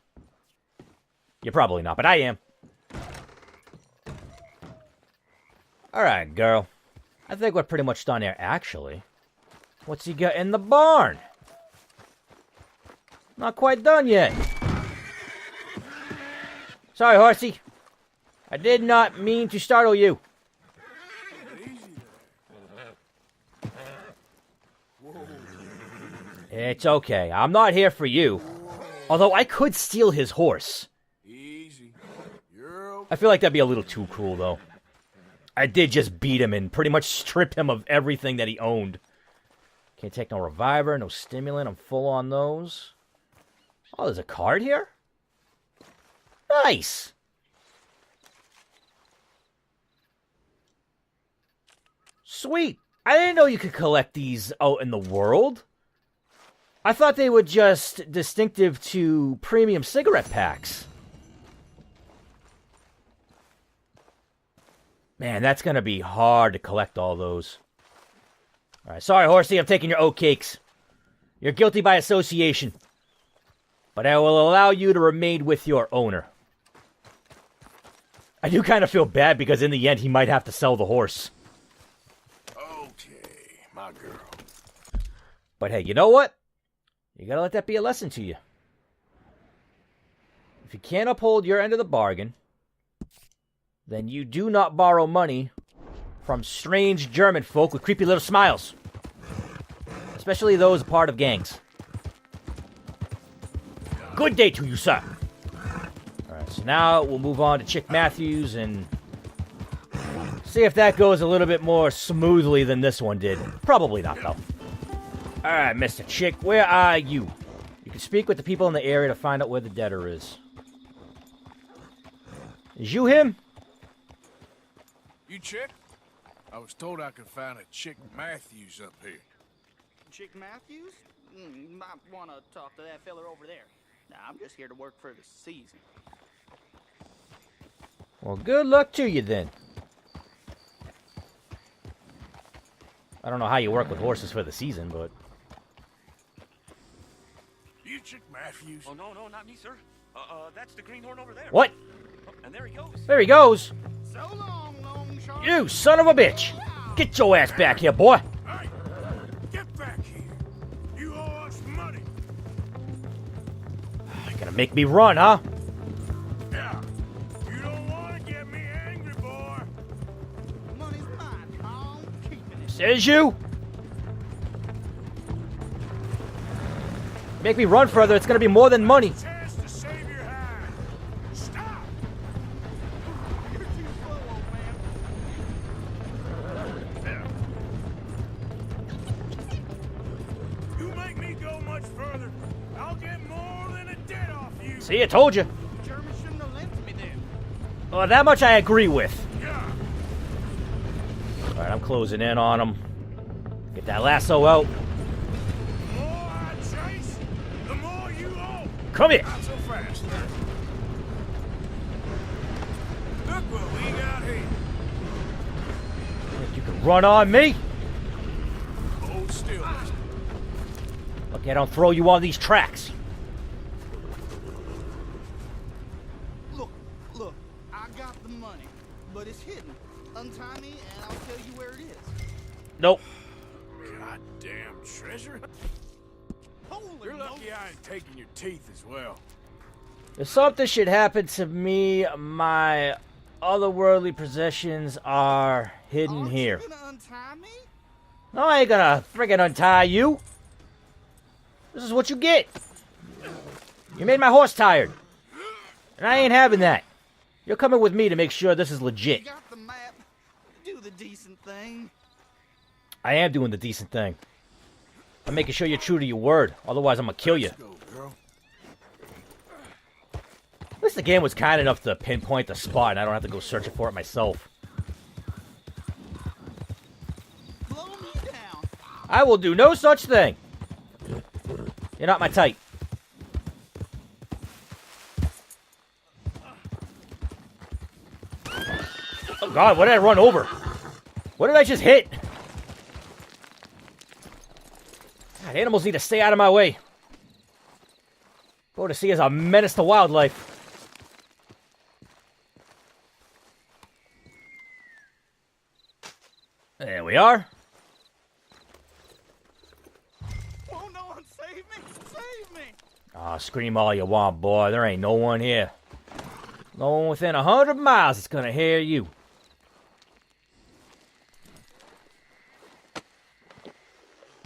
You're probably not, but I am. Alright, girl. I think we're pretty much done here, actually. What's he got in the barn? Not quite done yet. Sorry, horsey. I did not mean to startle you. It's okay. I'm not here for you. Although I could steal his horse. Easy. You're okay. I feel like that'd be a little too cruel, though. I did just beat him and pretty much strip him of everything that he owned. Can't take no reviver, no stimulant. I'm full on those. Oh, there's a card here? Nice! Sweet! I didn't know you could collect these out in the world. I thought they were just distinctive to premium cigarette packs. Man, that's going to be hard to collect all those. Alright, sorry, horsey, I'm taking your oat cakes. You're guilty by association. But I will allow you to remain with your owner. I do kind of feel bad because in the end he might have to sell the horse. Okay, my girl. But hey, you know what? You gotta let that be a lesson to you. If you can't uphold your end of the bargain, then you do not borrow money from strange German folk with creepy little smiles. Especially those part of gangs. Good day to you, sir. Alright, so now we'll move on to Chick Matthews and see if that goes a little bit more smoothly than this one did. Probably not, though. Alright, Mr. Chick, where are you? You can speak with the people in the area to find out where the debtor is. Is you him? You Chick? I was told I could find a Chick Matthews up here. Chick Matthews? You might want to talk to that feller over there. Nah, I'm just here to work for the season. Well, good luck to you, then. I don't know how you work with horses for the season, but... You Chick Matthews? Oh, no, not me, sir. That's the greenhorn over there. What? Oh, and there he goes. There he goes. So long, Longshot. You son of a bitch. Get your ass back here, boy. Hey, get back here. You owe us money. You're gonna make me run, huh? Yeah. You don't want to get me angry, boy. Money's mine. I'm keeping it. Says you. Make me run further, it's gonna be more than money. Chance to save your hide. Stop. You're too slow, old man. You make me go much further, I'll get more than a debt off you. See, I told you. German shouldn't have lent to me then. Well, that much I agree with. Yeah. Alright, I'm closing in on him. Get that lasso out. The more I chase, the more you owe. Come here. Not so fast. Look what we got here. Think you can run on me? Hold still, mister. Look, I don't throw you on these tracks. Look, I got the money, but it's hidden. Untie me and I'll tell you where it is. Nope. Goddamn treasure. Holy You're lucky I ain't taking your teeth as well. If something should happen to me, my otherworldly possessions are hidden here. You gonna untie me? No, I ain't gonna friggin' untie you. This is what you get. You made my horse tired. And I ain't having that. You're coming with me to make sure this is legit. You got the map. Do the decent thing. I am doing the decent thing. I'm making sure you're true to your word. Otherwise, I'm gonna kill you. Let's go, girl. This least the game was kind enough to pinpoint the spot, and I don't have to go searching for it myself. I will do no such thing. You're not my type. Oh God, what did I run over? What did I just hit? God, animals need to stay out of my way. Go to sea is a menace to wildlife. There we are. Oh, no one save me! Save me! Aw, scream all you want, boy. There ain't no one here. No one within 100 miles is gonna hear you.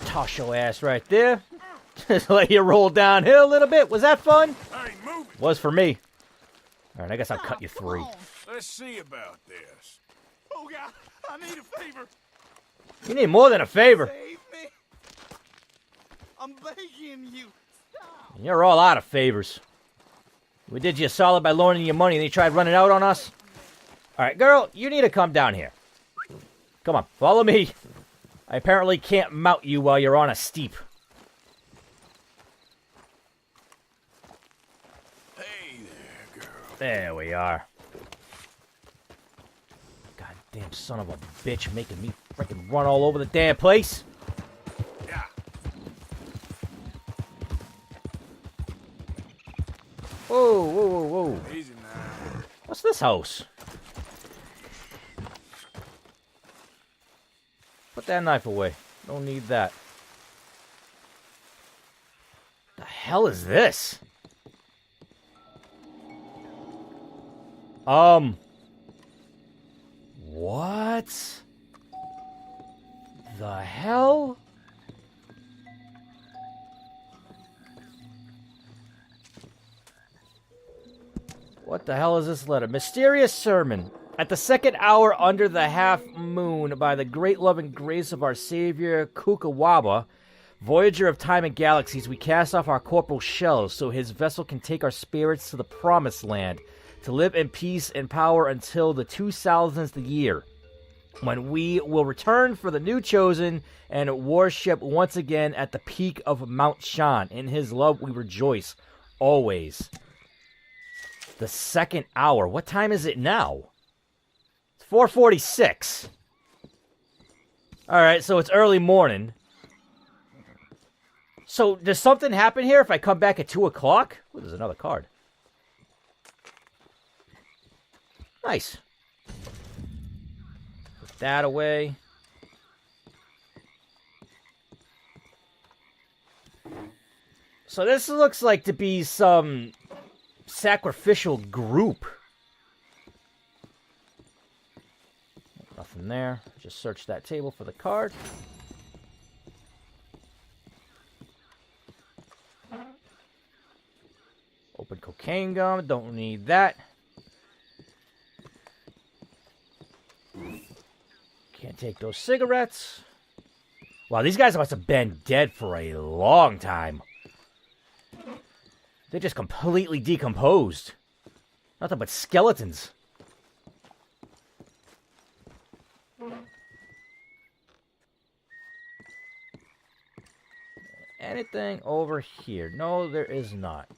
Toss your ass right there. Just let you roll downhill a little bit. Was that fun? Hey, move it. Was for me. Alright, I guess I'll cut you three. Let's see about this. Oh, God, I need a favor. You need more than a favor. Save me. I'm begging you. You're all out of favors. We did you a solid by loaning you money and you tried running out on us? Alright, girl, you need to come down here. Come on, follow me. I apparently can't mount you while you're on a steep. Hey there, girl. There we are. Goddamn son of a bitch making me freaking run all over the damn place. Yeah. Whoa, whoa, whoa, whoa. Easy now. What's this house? Put that knife away. Don't need that. The hell is this? What? The hell? What the hell is this letter? Mysterious sermon. At the second hour under the half moon, by the great love and grace of our Savior Kukawaba, voyager of time and galaxies, we cast off our corporal shells so his vessel can take our spirits to the promised land, to live in peace and power until the 2000th year, when we will return for the new chosen and worship once again at the peak of Mount Shan. In his love we rejoice, always. The second hour. What time is it now? 4:46. Alright, so it's early morning. So, does something happen here if I come back at 2 o'clock? Oh, there's another card. Nice. Put that away. So this looks like to be some sacrificial group. Nothing there. Just search that table for the card. Open cocaine gum. Don't need that. Can't take those cigarettes. Wow, these guys must have been dead for a long time. They're just completely decomposed. Nothing but skeletons. Anything over here? No, there is not.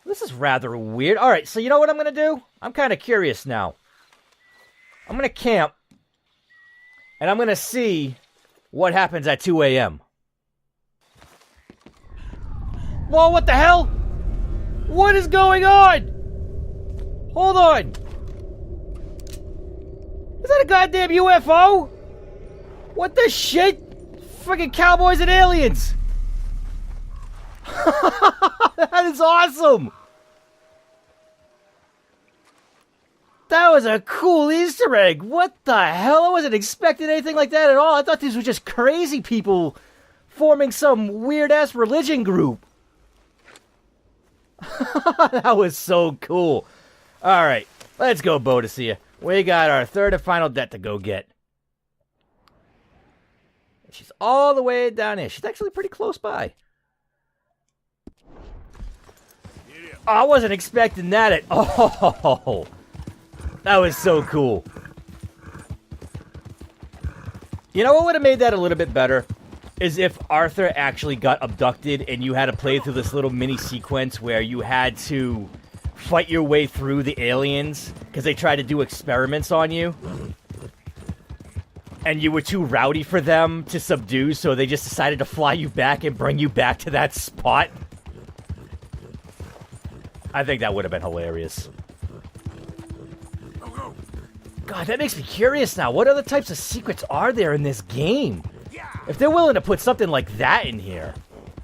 This is rather weird. Alright, so you know what I'm going to do? I'm kind of curious now. I'm going to camp. And I'm going to see what happens at 2 a.m. Whoa, what the hell? What is going on? Hold on. Is that a goddamn UFO? What the shit? Freaking cowboys and aliens. That is awesome. That was a cool Easter egg. What the hell? I wasn't expecting anything like that at all. I thought these were just crazy people forming some weird-ass religion group. That was so cool. Alright, let's go, Boadicea. We got our third and final debt to go get. She's all the way down here. She's actually pretty close by. I wasn't expecting that at all. That was so cool. You know what would have made that a little bit better? Is if Arthur actually got abducted and you had to play through this little mini sequence where you had to fight your way through the aliens because they tried to do experiments on you. And you were too rowdy for them to subdue, so they just decided to fly you back and bring you back to that spot. I think that would have been hilarious. God, that makes me curious now. What other types of secrets are there in this game? If they're willing to put something like that in here,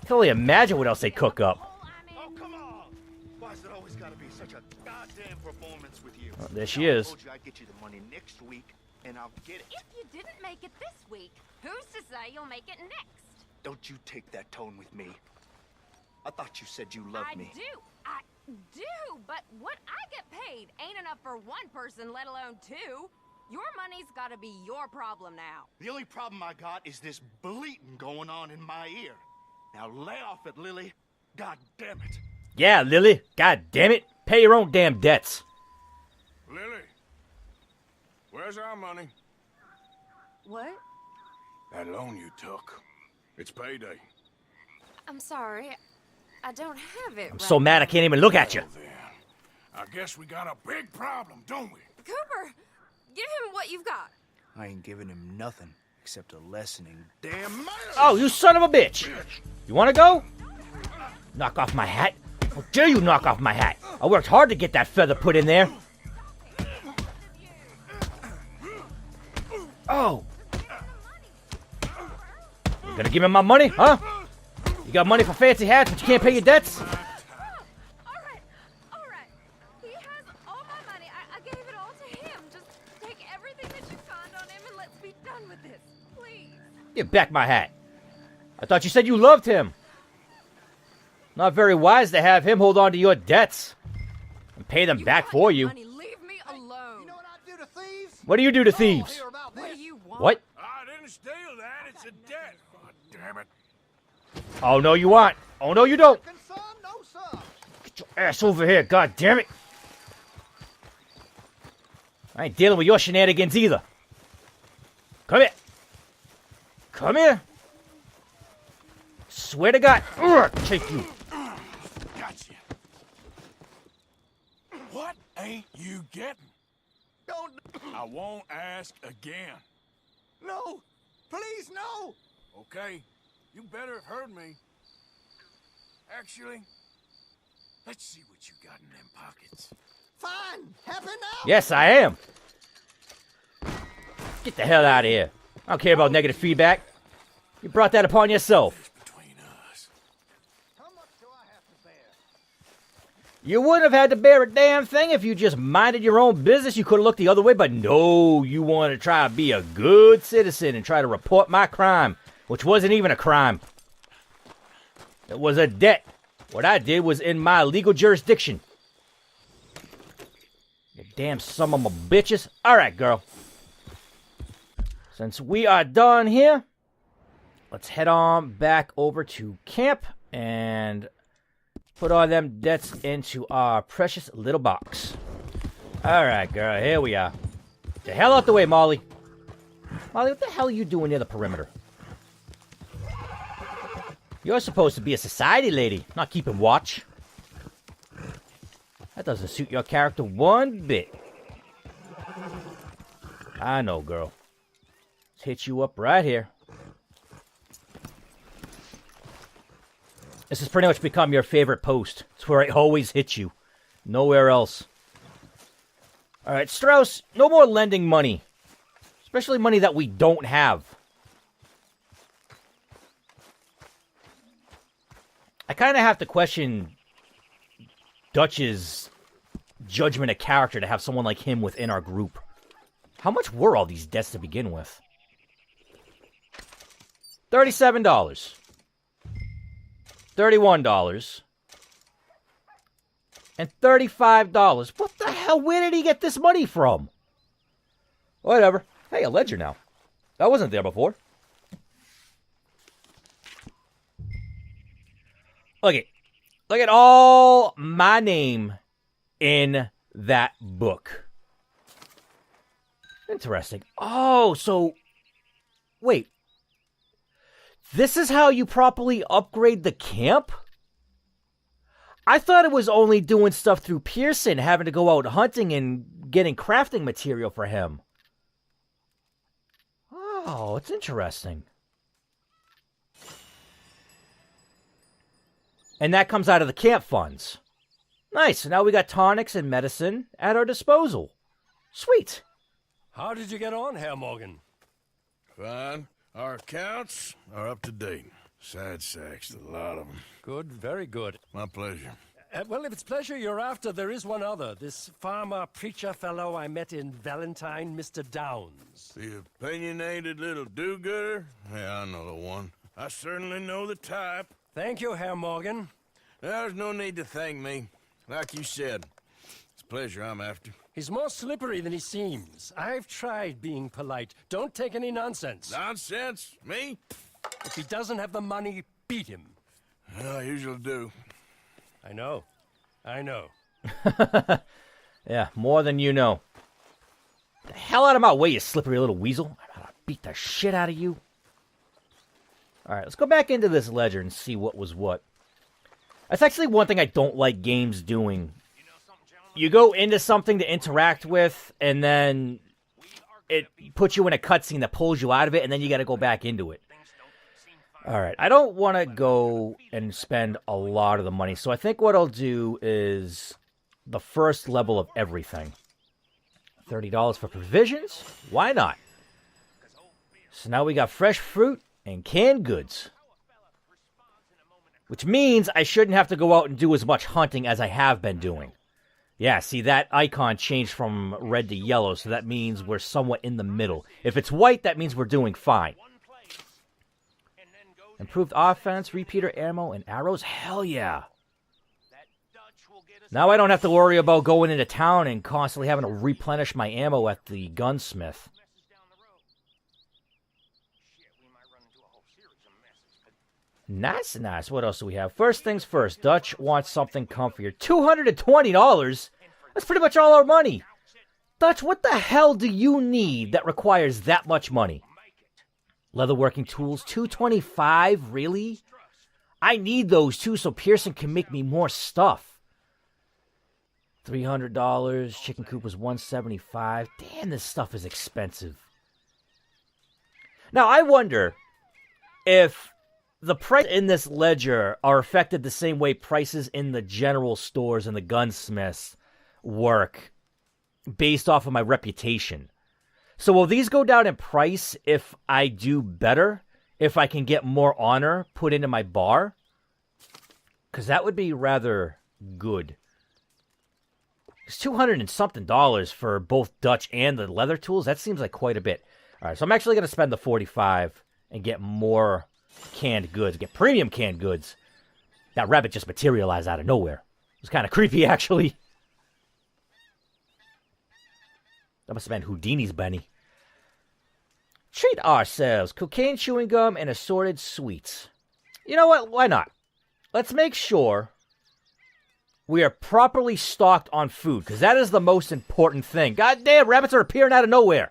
I can only imagine what else they cook up. Oh, come on! Why's it always gotta be such a goddamn performance with you? Oh, there she is. I told you I'd get you the money next week, and I'll get it. If you didn't make it this week, who's to say you'll make it next? Don't you take that tone with me. I thought you said you loved me. I do, but what I get paid ain't enough for one person, let alone two. Your money's gotta be your problem now. The only problem I got is this bleating going on in my ear. Now lay off it, Lily. God damn it. Yeah, Lily. God damn it. Pay your own damn debts. Lily, where's our money? What? That loan you took. It's payday. I'm sorry. I don't have it. I'm so mad I can't even look at you. I guess we got a big problem, don't we? Cooper, give him what you've got. I ain't giving him nothing except a lessening damn man. Oh, you son of a bitch. You want to go? Knock off my hat? How dare you knock off my hat? I worked hard to get that feather put in there. Oh. You gonna give me my money, huh? You got money for fancy hats, but you can't pay your debts? All right. He has all my money. I gave it all to him. Just take everything that you find on him and let's be done with this, please. Give back my hat. I thought you said you loved him. Not very wise to have him hold on to your debts and pay them back for you. Money, leave me alone. You know what I do to thieves? What do you do to thieves? What do you want? What? I didn't steal that. It's a debt. Oh, damn it. Oh, no, you aren't. Oh, no, you don't. Get your ass over here, god damn it. I ain't dealing with your shenanigans either. Come here. Come here. Swear to God, take you. Gotcha. What ain't you getting? Don't. I won't ask again. No! Please, no! Okay, you better have heard me. Actually, let's see what you got in them pockets. Fine! Happy now? Yes, I am. Get the hell out of here. I don't care about negative feedback. You brought that upon yourself. You wouldn't have had to bear a damn thing if you just minded your own business. You could have looked the other way, but no, you want to try to be a good citizen and try to report my crime, which wasn't even a crime. It was a debt. What I did was in my legal jurisdiction. You damn son of a bitches. All right, girl. Since we are done here, let's head on back over to camp and put all them debts into our precious little box. All right, girl, here we are. The hell out the way, Molly. Molly, what the hell are you doing near the perimeter? You're supposed to be a society lady, not keeping watch. That doesn't suit your character one bit. I know, girl. Let's hit you up right here. This has pretty much become your favorite post. It's where I always hit you. Nowhere else. Alright, Strauss, no more lending money. Especially money that we don't have. I kind of have to question Dutch's judgment of character to have someone like him within our group. How much were all these debts to begin with? $37. $31. And $35. What the hell? Where did he get this money from? Whatever. Hey, a ledger now. That wasn't there before. Okay. Look at all my name in that book. Interesting. Oh, so... Wait. This is how you properly upgrade the camp? I thought it was only doing stuff through Pearson, having to go out hunting and getting crafting material for him. Oh, it's interesting. And that comes out of the camp funds. Nice, so now we got tonics and medicine at our disposal. Sweet. How did you get on, Herr Morgan? Fine. Our accounts are up to date. Sad sacks, a lot of them. Good, very good. My pleasure. Well, if it's pleasure you're after, there is one other. This farmer preacher fellow I met in Valentine, Mr. Downs. The opinionated little do-gooder? Yeah, I know the one. I certainly know the type. Thank you, Herr Morgan. There's no need to thank me. Like you said, it's pleasure I'm after. He's more slippery than he seems. I've tried being polite. Don't take any nonsense. Nonsense? Me? If he doesn't have the money, beat him. Well, I usually do. I know. I know. Yeah, more than you know. The hell out of my way, you slippery little weasel. I'm gonna beat the shit out of you. Alright, let's go back into this ledger and see what was what. That's actually one thing I don't like games doing. You go into something to interact with, and then it puts you in a cutscene that pulls you out of it, and then you gotta go back into it. Alright, I don't want to go and spend a lot of the money, so I think what I'll do is the first level of everything. $30 for provisions? Why not? So now we got fresh fruit and canned goods. Which means I shouldn't have to go out and do as much hunting as I have been doing. Yeah, see, that icon changed from red to yellow, so that means we're somewhat in the middle. If it's white, that means we're doing fine. Improved offense, repeater ammo, and arrows? Hell yeah. Now I don't have to worry about going into town and constantly having to replenish my ammo at the gunsmith. Nice, nice. What else do we have? First things first, Dutch wants something comfier. $220? That's pretty much all our money. Dutch, what the hell do you need that requires that much money? Leatherworking tools, $225? Really? I need those too so Pearson can make me more stuff. $300. Chicken coop was $175. Damn, this stuff is expensive. Now, I wonder if the price in this ledger are affected the same way prices in the general stores and the gunsmiths work based off of my reputation. So will these go down in price if I do better? If I can get more honor put into my bar? Because that would be rather good. It's $200 and something for both Dutch and the leather tools. That seems like quite a bit. All right, so I'm actually going to spend the $45 and get more canned goods. Get premium canned goods. That rabbit just materialized out of nowhere. It was kind of creepy, actually. That must have been Houdini's Benny. Treat ourselves. Cocaine chewing gum and assorted sweets. You know what? Why not? Let's make sure we are properly stocked on food, because that is the most important thing. God damn, rabbits are appearing out of nowhere.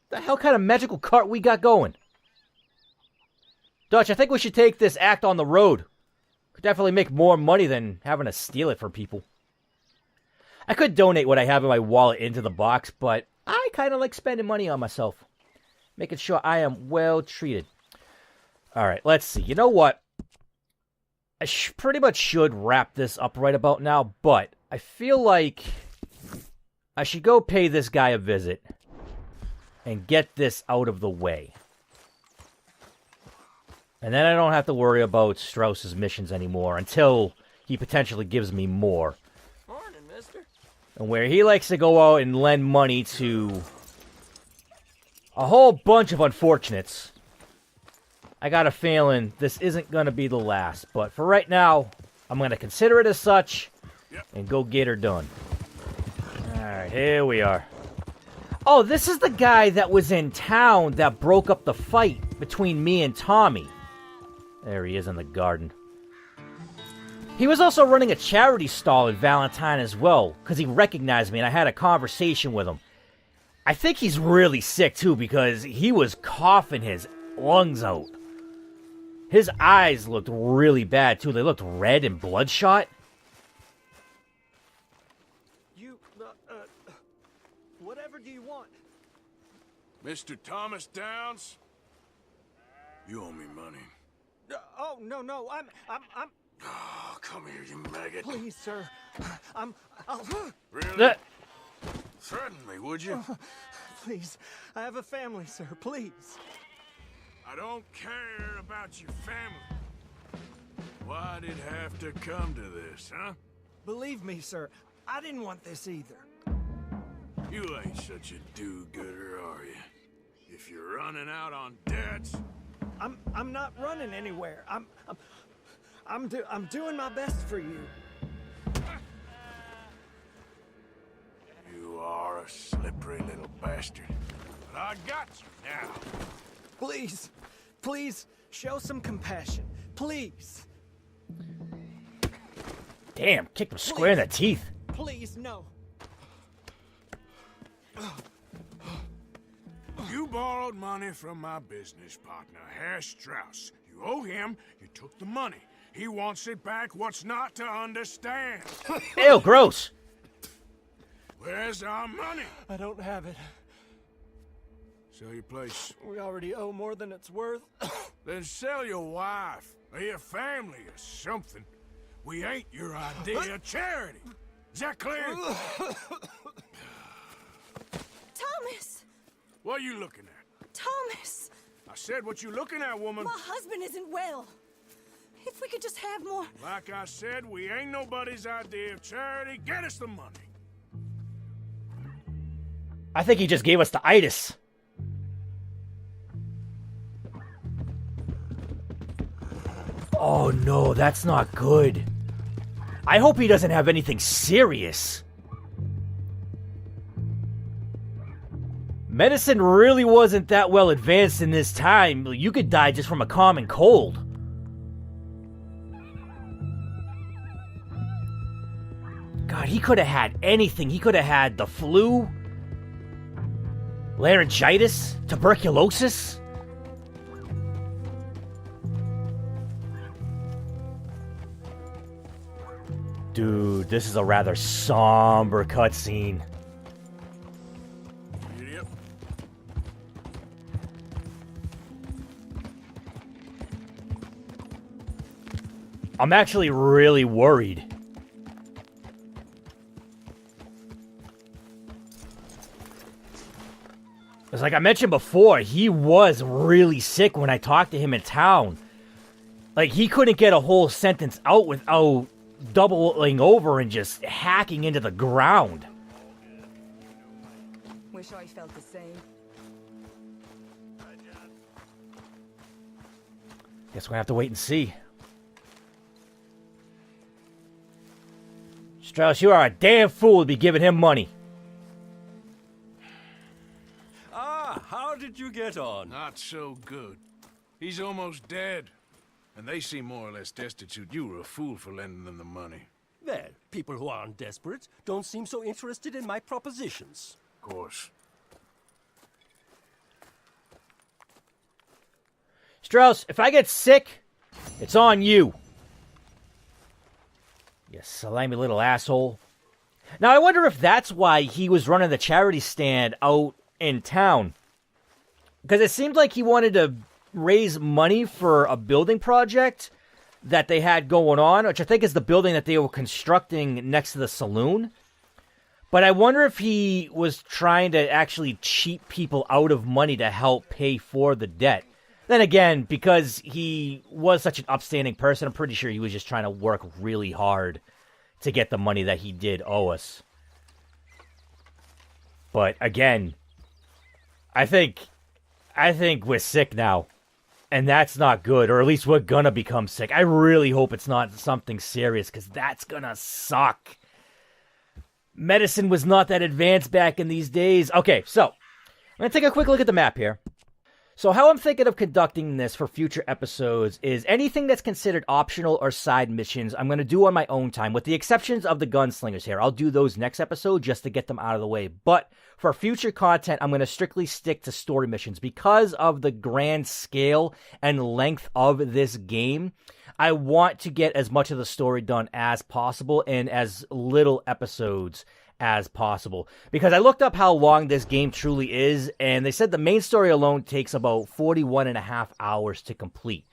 The hell kind of magical cart we got going? Dutch, I think we should take this act on the road. Could definitely make more money than having to steal it from people. I could donate what I have in my wallet into the box, but I kind of like spending money on myself. Making sure I am well treated. Alright, let's see. You know what? I pretty much should wrap this up right about now, but I feel like I should go pay this guy a visit and get this out of the way. And then I don't have to worry about Strauss's missions anymore until he potentially gives me more. Morning, mister. And where he likes to go out and lend money to a whole bunch of unfortunates, I got a feeling this isn't going to be the last. But for right now, I'm going to consider it as such and go get her done. Alright, here we are. Oh, this is the guy that was in town that broke up the fight between me and Tommy. There he is in the garden. He was also running a charity stall in Valentine as well, because he recognized me and I had a conversation with him. I think he's really sick too, because he was coughing his lungs out. His eyes looked really bad too. They looked red and bloodshot. You, whatever do you want? Mr. Thomas Downs, you owe me money. Oh, no, I'm... Oh, come here, you maggot. Please, sir. I'll... Really? Threaten me, would you? Please, I have a family, sir, please. I don't care about your family. Why'd it have to come to this, huh? Believe me, sir, I didn't want this either. You ain't such a do-gooder, are you? If you're running out on debts... I'm not running anywhere. I'm doing my best for you. You are a slippery little bastard. But I got you now. Please, show some compassion. Please. Damn, kicked him square in the teeth. Please, no. You borrowed money from my business partner, Herr Strauss. You owe him, you took the money. He wants it back, what's not to understand? Ew, gross. Where's our money? I don't have it. Sell your place. We already owe more than it's worth. Then sell your wife, or your family, or something. We ain't your idea of charity. Is that clear? Thomas! What are you looking at? Thomas! I said what you looking at, woman. My husband isn't well. If we could just have more... Like I said, we ain't nobody's idea of charity. Get us the money. I think he just gave us the itis. Oh no, that's not good. I hope he doesn't have anything serious. Medicine really wasn't that well advanced in this time. You could die just from a common cold. God, he could have had anything. He could have had the flu, laryngitis, tuberculosis. Dude, this is a rather somber cutscene. Idiot. I'm actually really worried. Because like I mentioned before, he was really sick when I talked to him in town. Like, he couldn't get a whole sentence out without doubling over and just hacking into the ground. Wish I felt the same. Guess we're gonna have to wait and see. Strauss, you are a damn fool to be giving him money. How did you get on? Not so good. He's almost dead. And they seem more or less destitute. You were a fool for lending them the money. Well, people who aren't desperate don't seem so interested in my propositions. Of course. Strauss, if I get sick, it's on you. You slimy little asshole. Now, I wonder if that's why he was running the charity stand out in town. Because it seemed like he wanted to raise money for a building project that they had going on, which I think is the building that they were constructing next to the saloon. But I wonder if he was trying to actually cheat people out of money to help pay for the debt. Then again, because he was such an upstanding person, I'm pretty sure he was just trying to work really hard to get the money that he did owe us. But again, I think we're sick now. And that's not good, or at least we're gonna become sick. I really hope it's not something serious, because that's gonna suck. Medicine was not that advanced back in these days. Okay, so, I'm gonna take a quick look at the map here. So how I'm thinking of conducting this for future episodes is anything that's considered optional or side missions, I'm going to do on my own time, with the exceptions of the gunslingers here. I'll do those next episode just to get them out of the way. But for future content, I'm going to strictly stick to story missions. Because of the grand scale and length of this game, I want to get as much of the story done as possible in as little episodes as possible. Because I looked up how long this game truly is, and they said the main story alone takes about 41.5 hours to complete.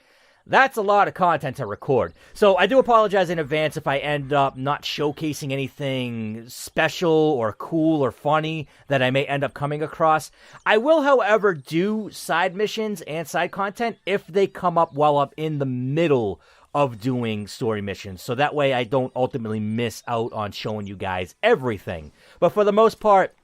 That's a lot of content to record. So I do apologize in advance if I end up not showcasing anything special or cool or funny that I may end up coming across. I will, however, do side missions and side content if they come up while I'm in the middle of doing story missions, so that way I don't ultimately miss out on showing you guys everything. But for the most part,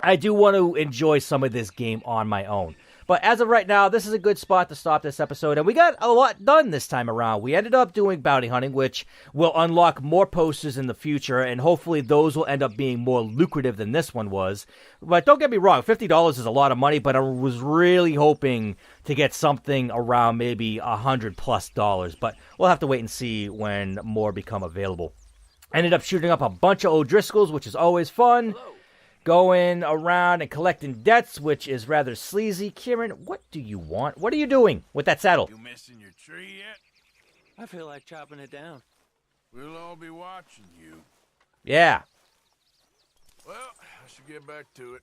I do want to enjoy some of this game on my own. But as of right now, this is a good spot to stop this episode, and we got a lot done this time around. We ended up doing bounty hunting, which will unlock more posters in the future, and hopefully those will end up being more lucrative than this one was. But don't get me wrong, $50 is a lot of money, but I was really hoping to get something around maybe $100+. But we'll have to wait and see when more become available. Ended up shooting up a bunch of O'Driscolls, which is always fun. Going around and collecting debts, which is rather sleazy. Kieran, what do you want? What are you doing with that saddle? You missing your tree yet? I feel like chopping it down. We'll all be watching you. Yeah. Well, I should get back to it.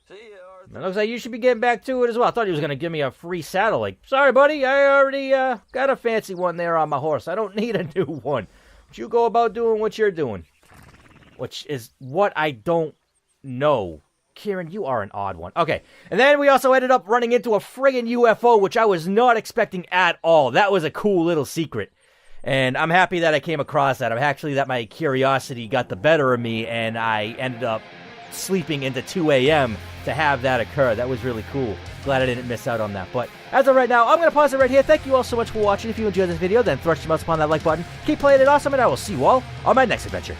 See ya, Arthur. It looks like you should be getting back to it as well. I thought he was going to give me a free saddle. Like, sorry, buddy, I already got a fancy one there on my horse. I don't need a new one. But you go about doing what you're doing. Which is what I don't know. Kieran, you are an odd one. Okay, and then we also ended up running into a friggin' UFO, which I was not expecting at all. That was a cool little secret. And I'm happy that I came across that. I'm actually that my curiosity got the better of me, and I ended up sleeping into 2 a.m. to have that occur. That was really cool. Glad I didn't miss out on that. But as of right now, I'm going to pause it right here. Thank you all so much for watching. If you enjoyed this video, then thrust your mouse upon that like button. Keep playing it awesome, and I will see you all on my next adventure.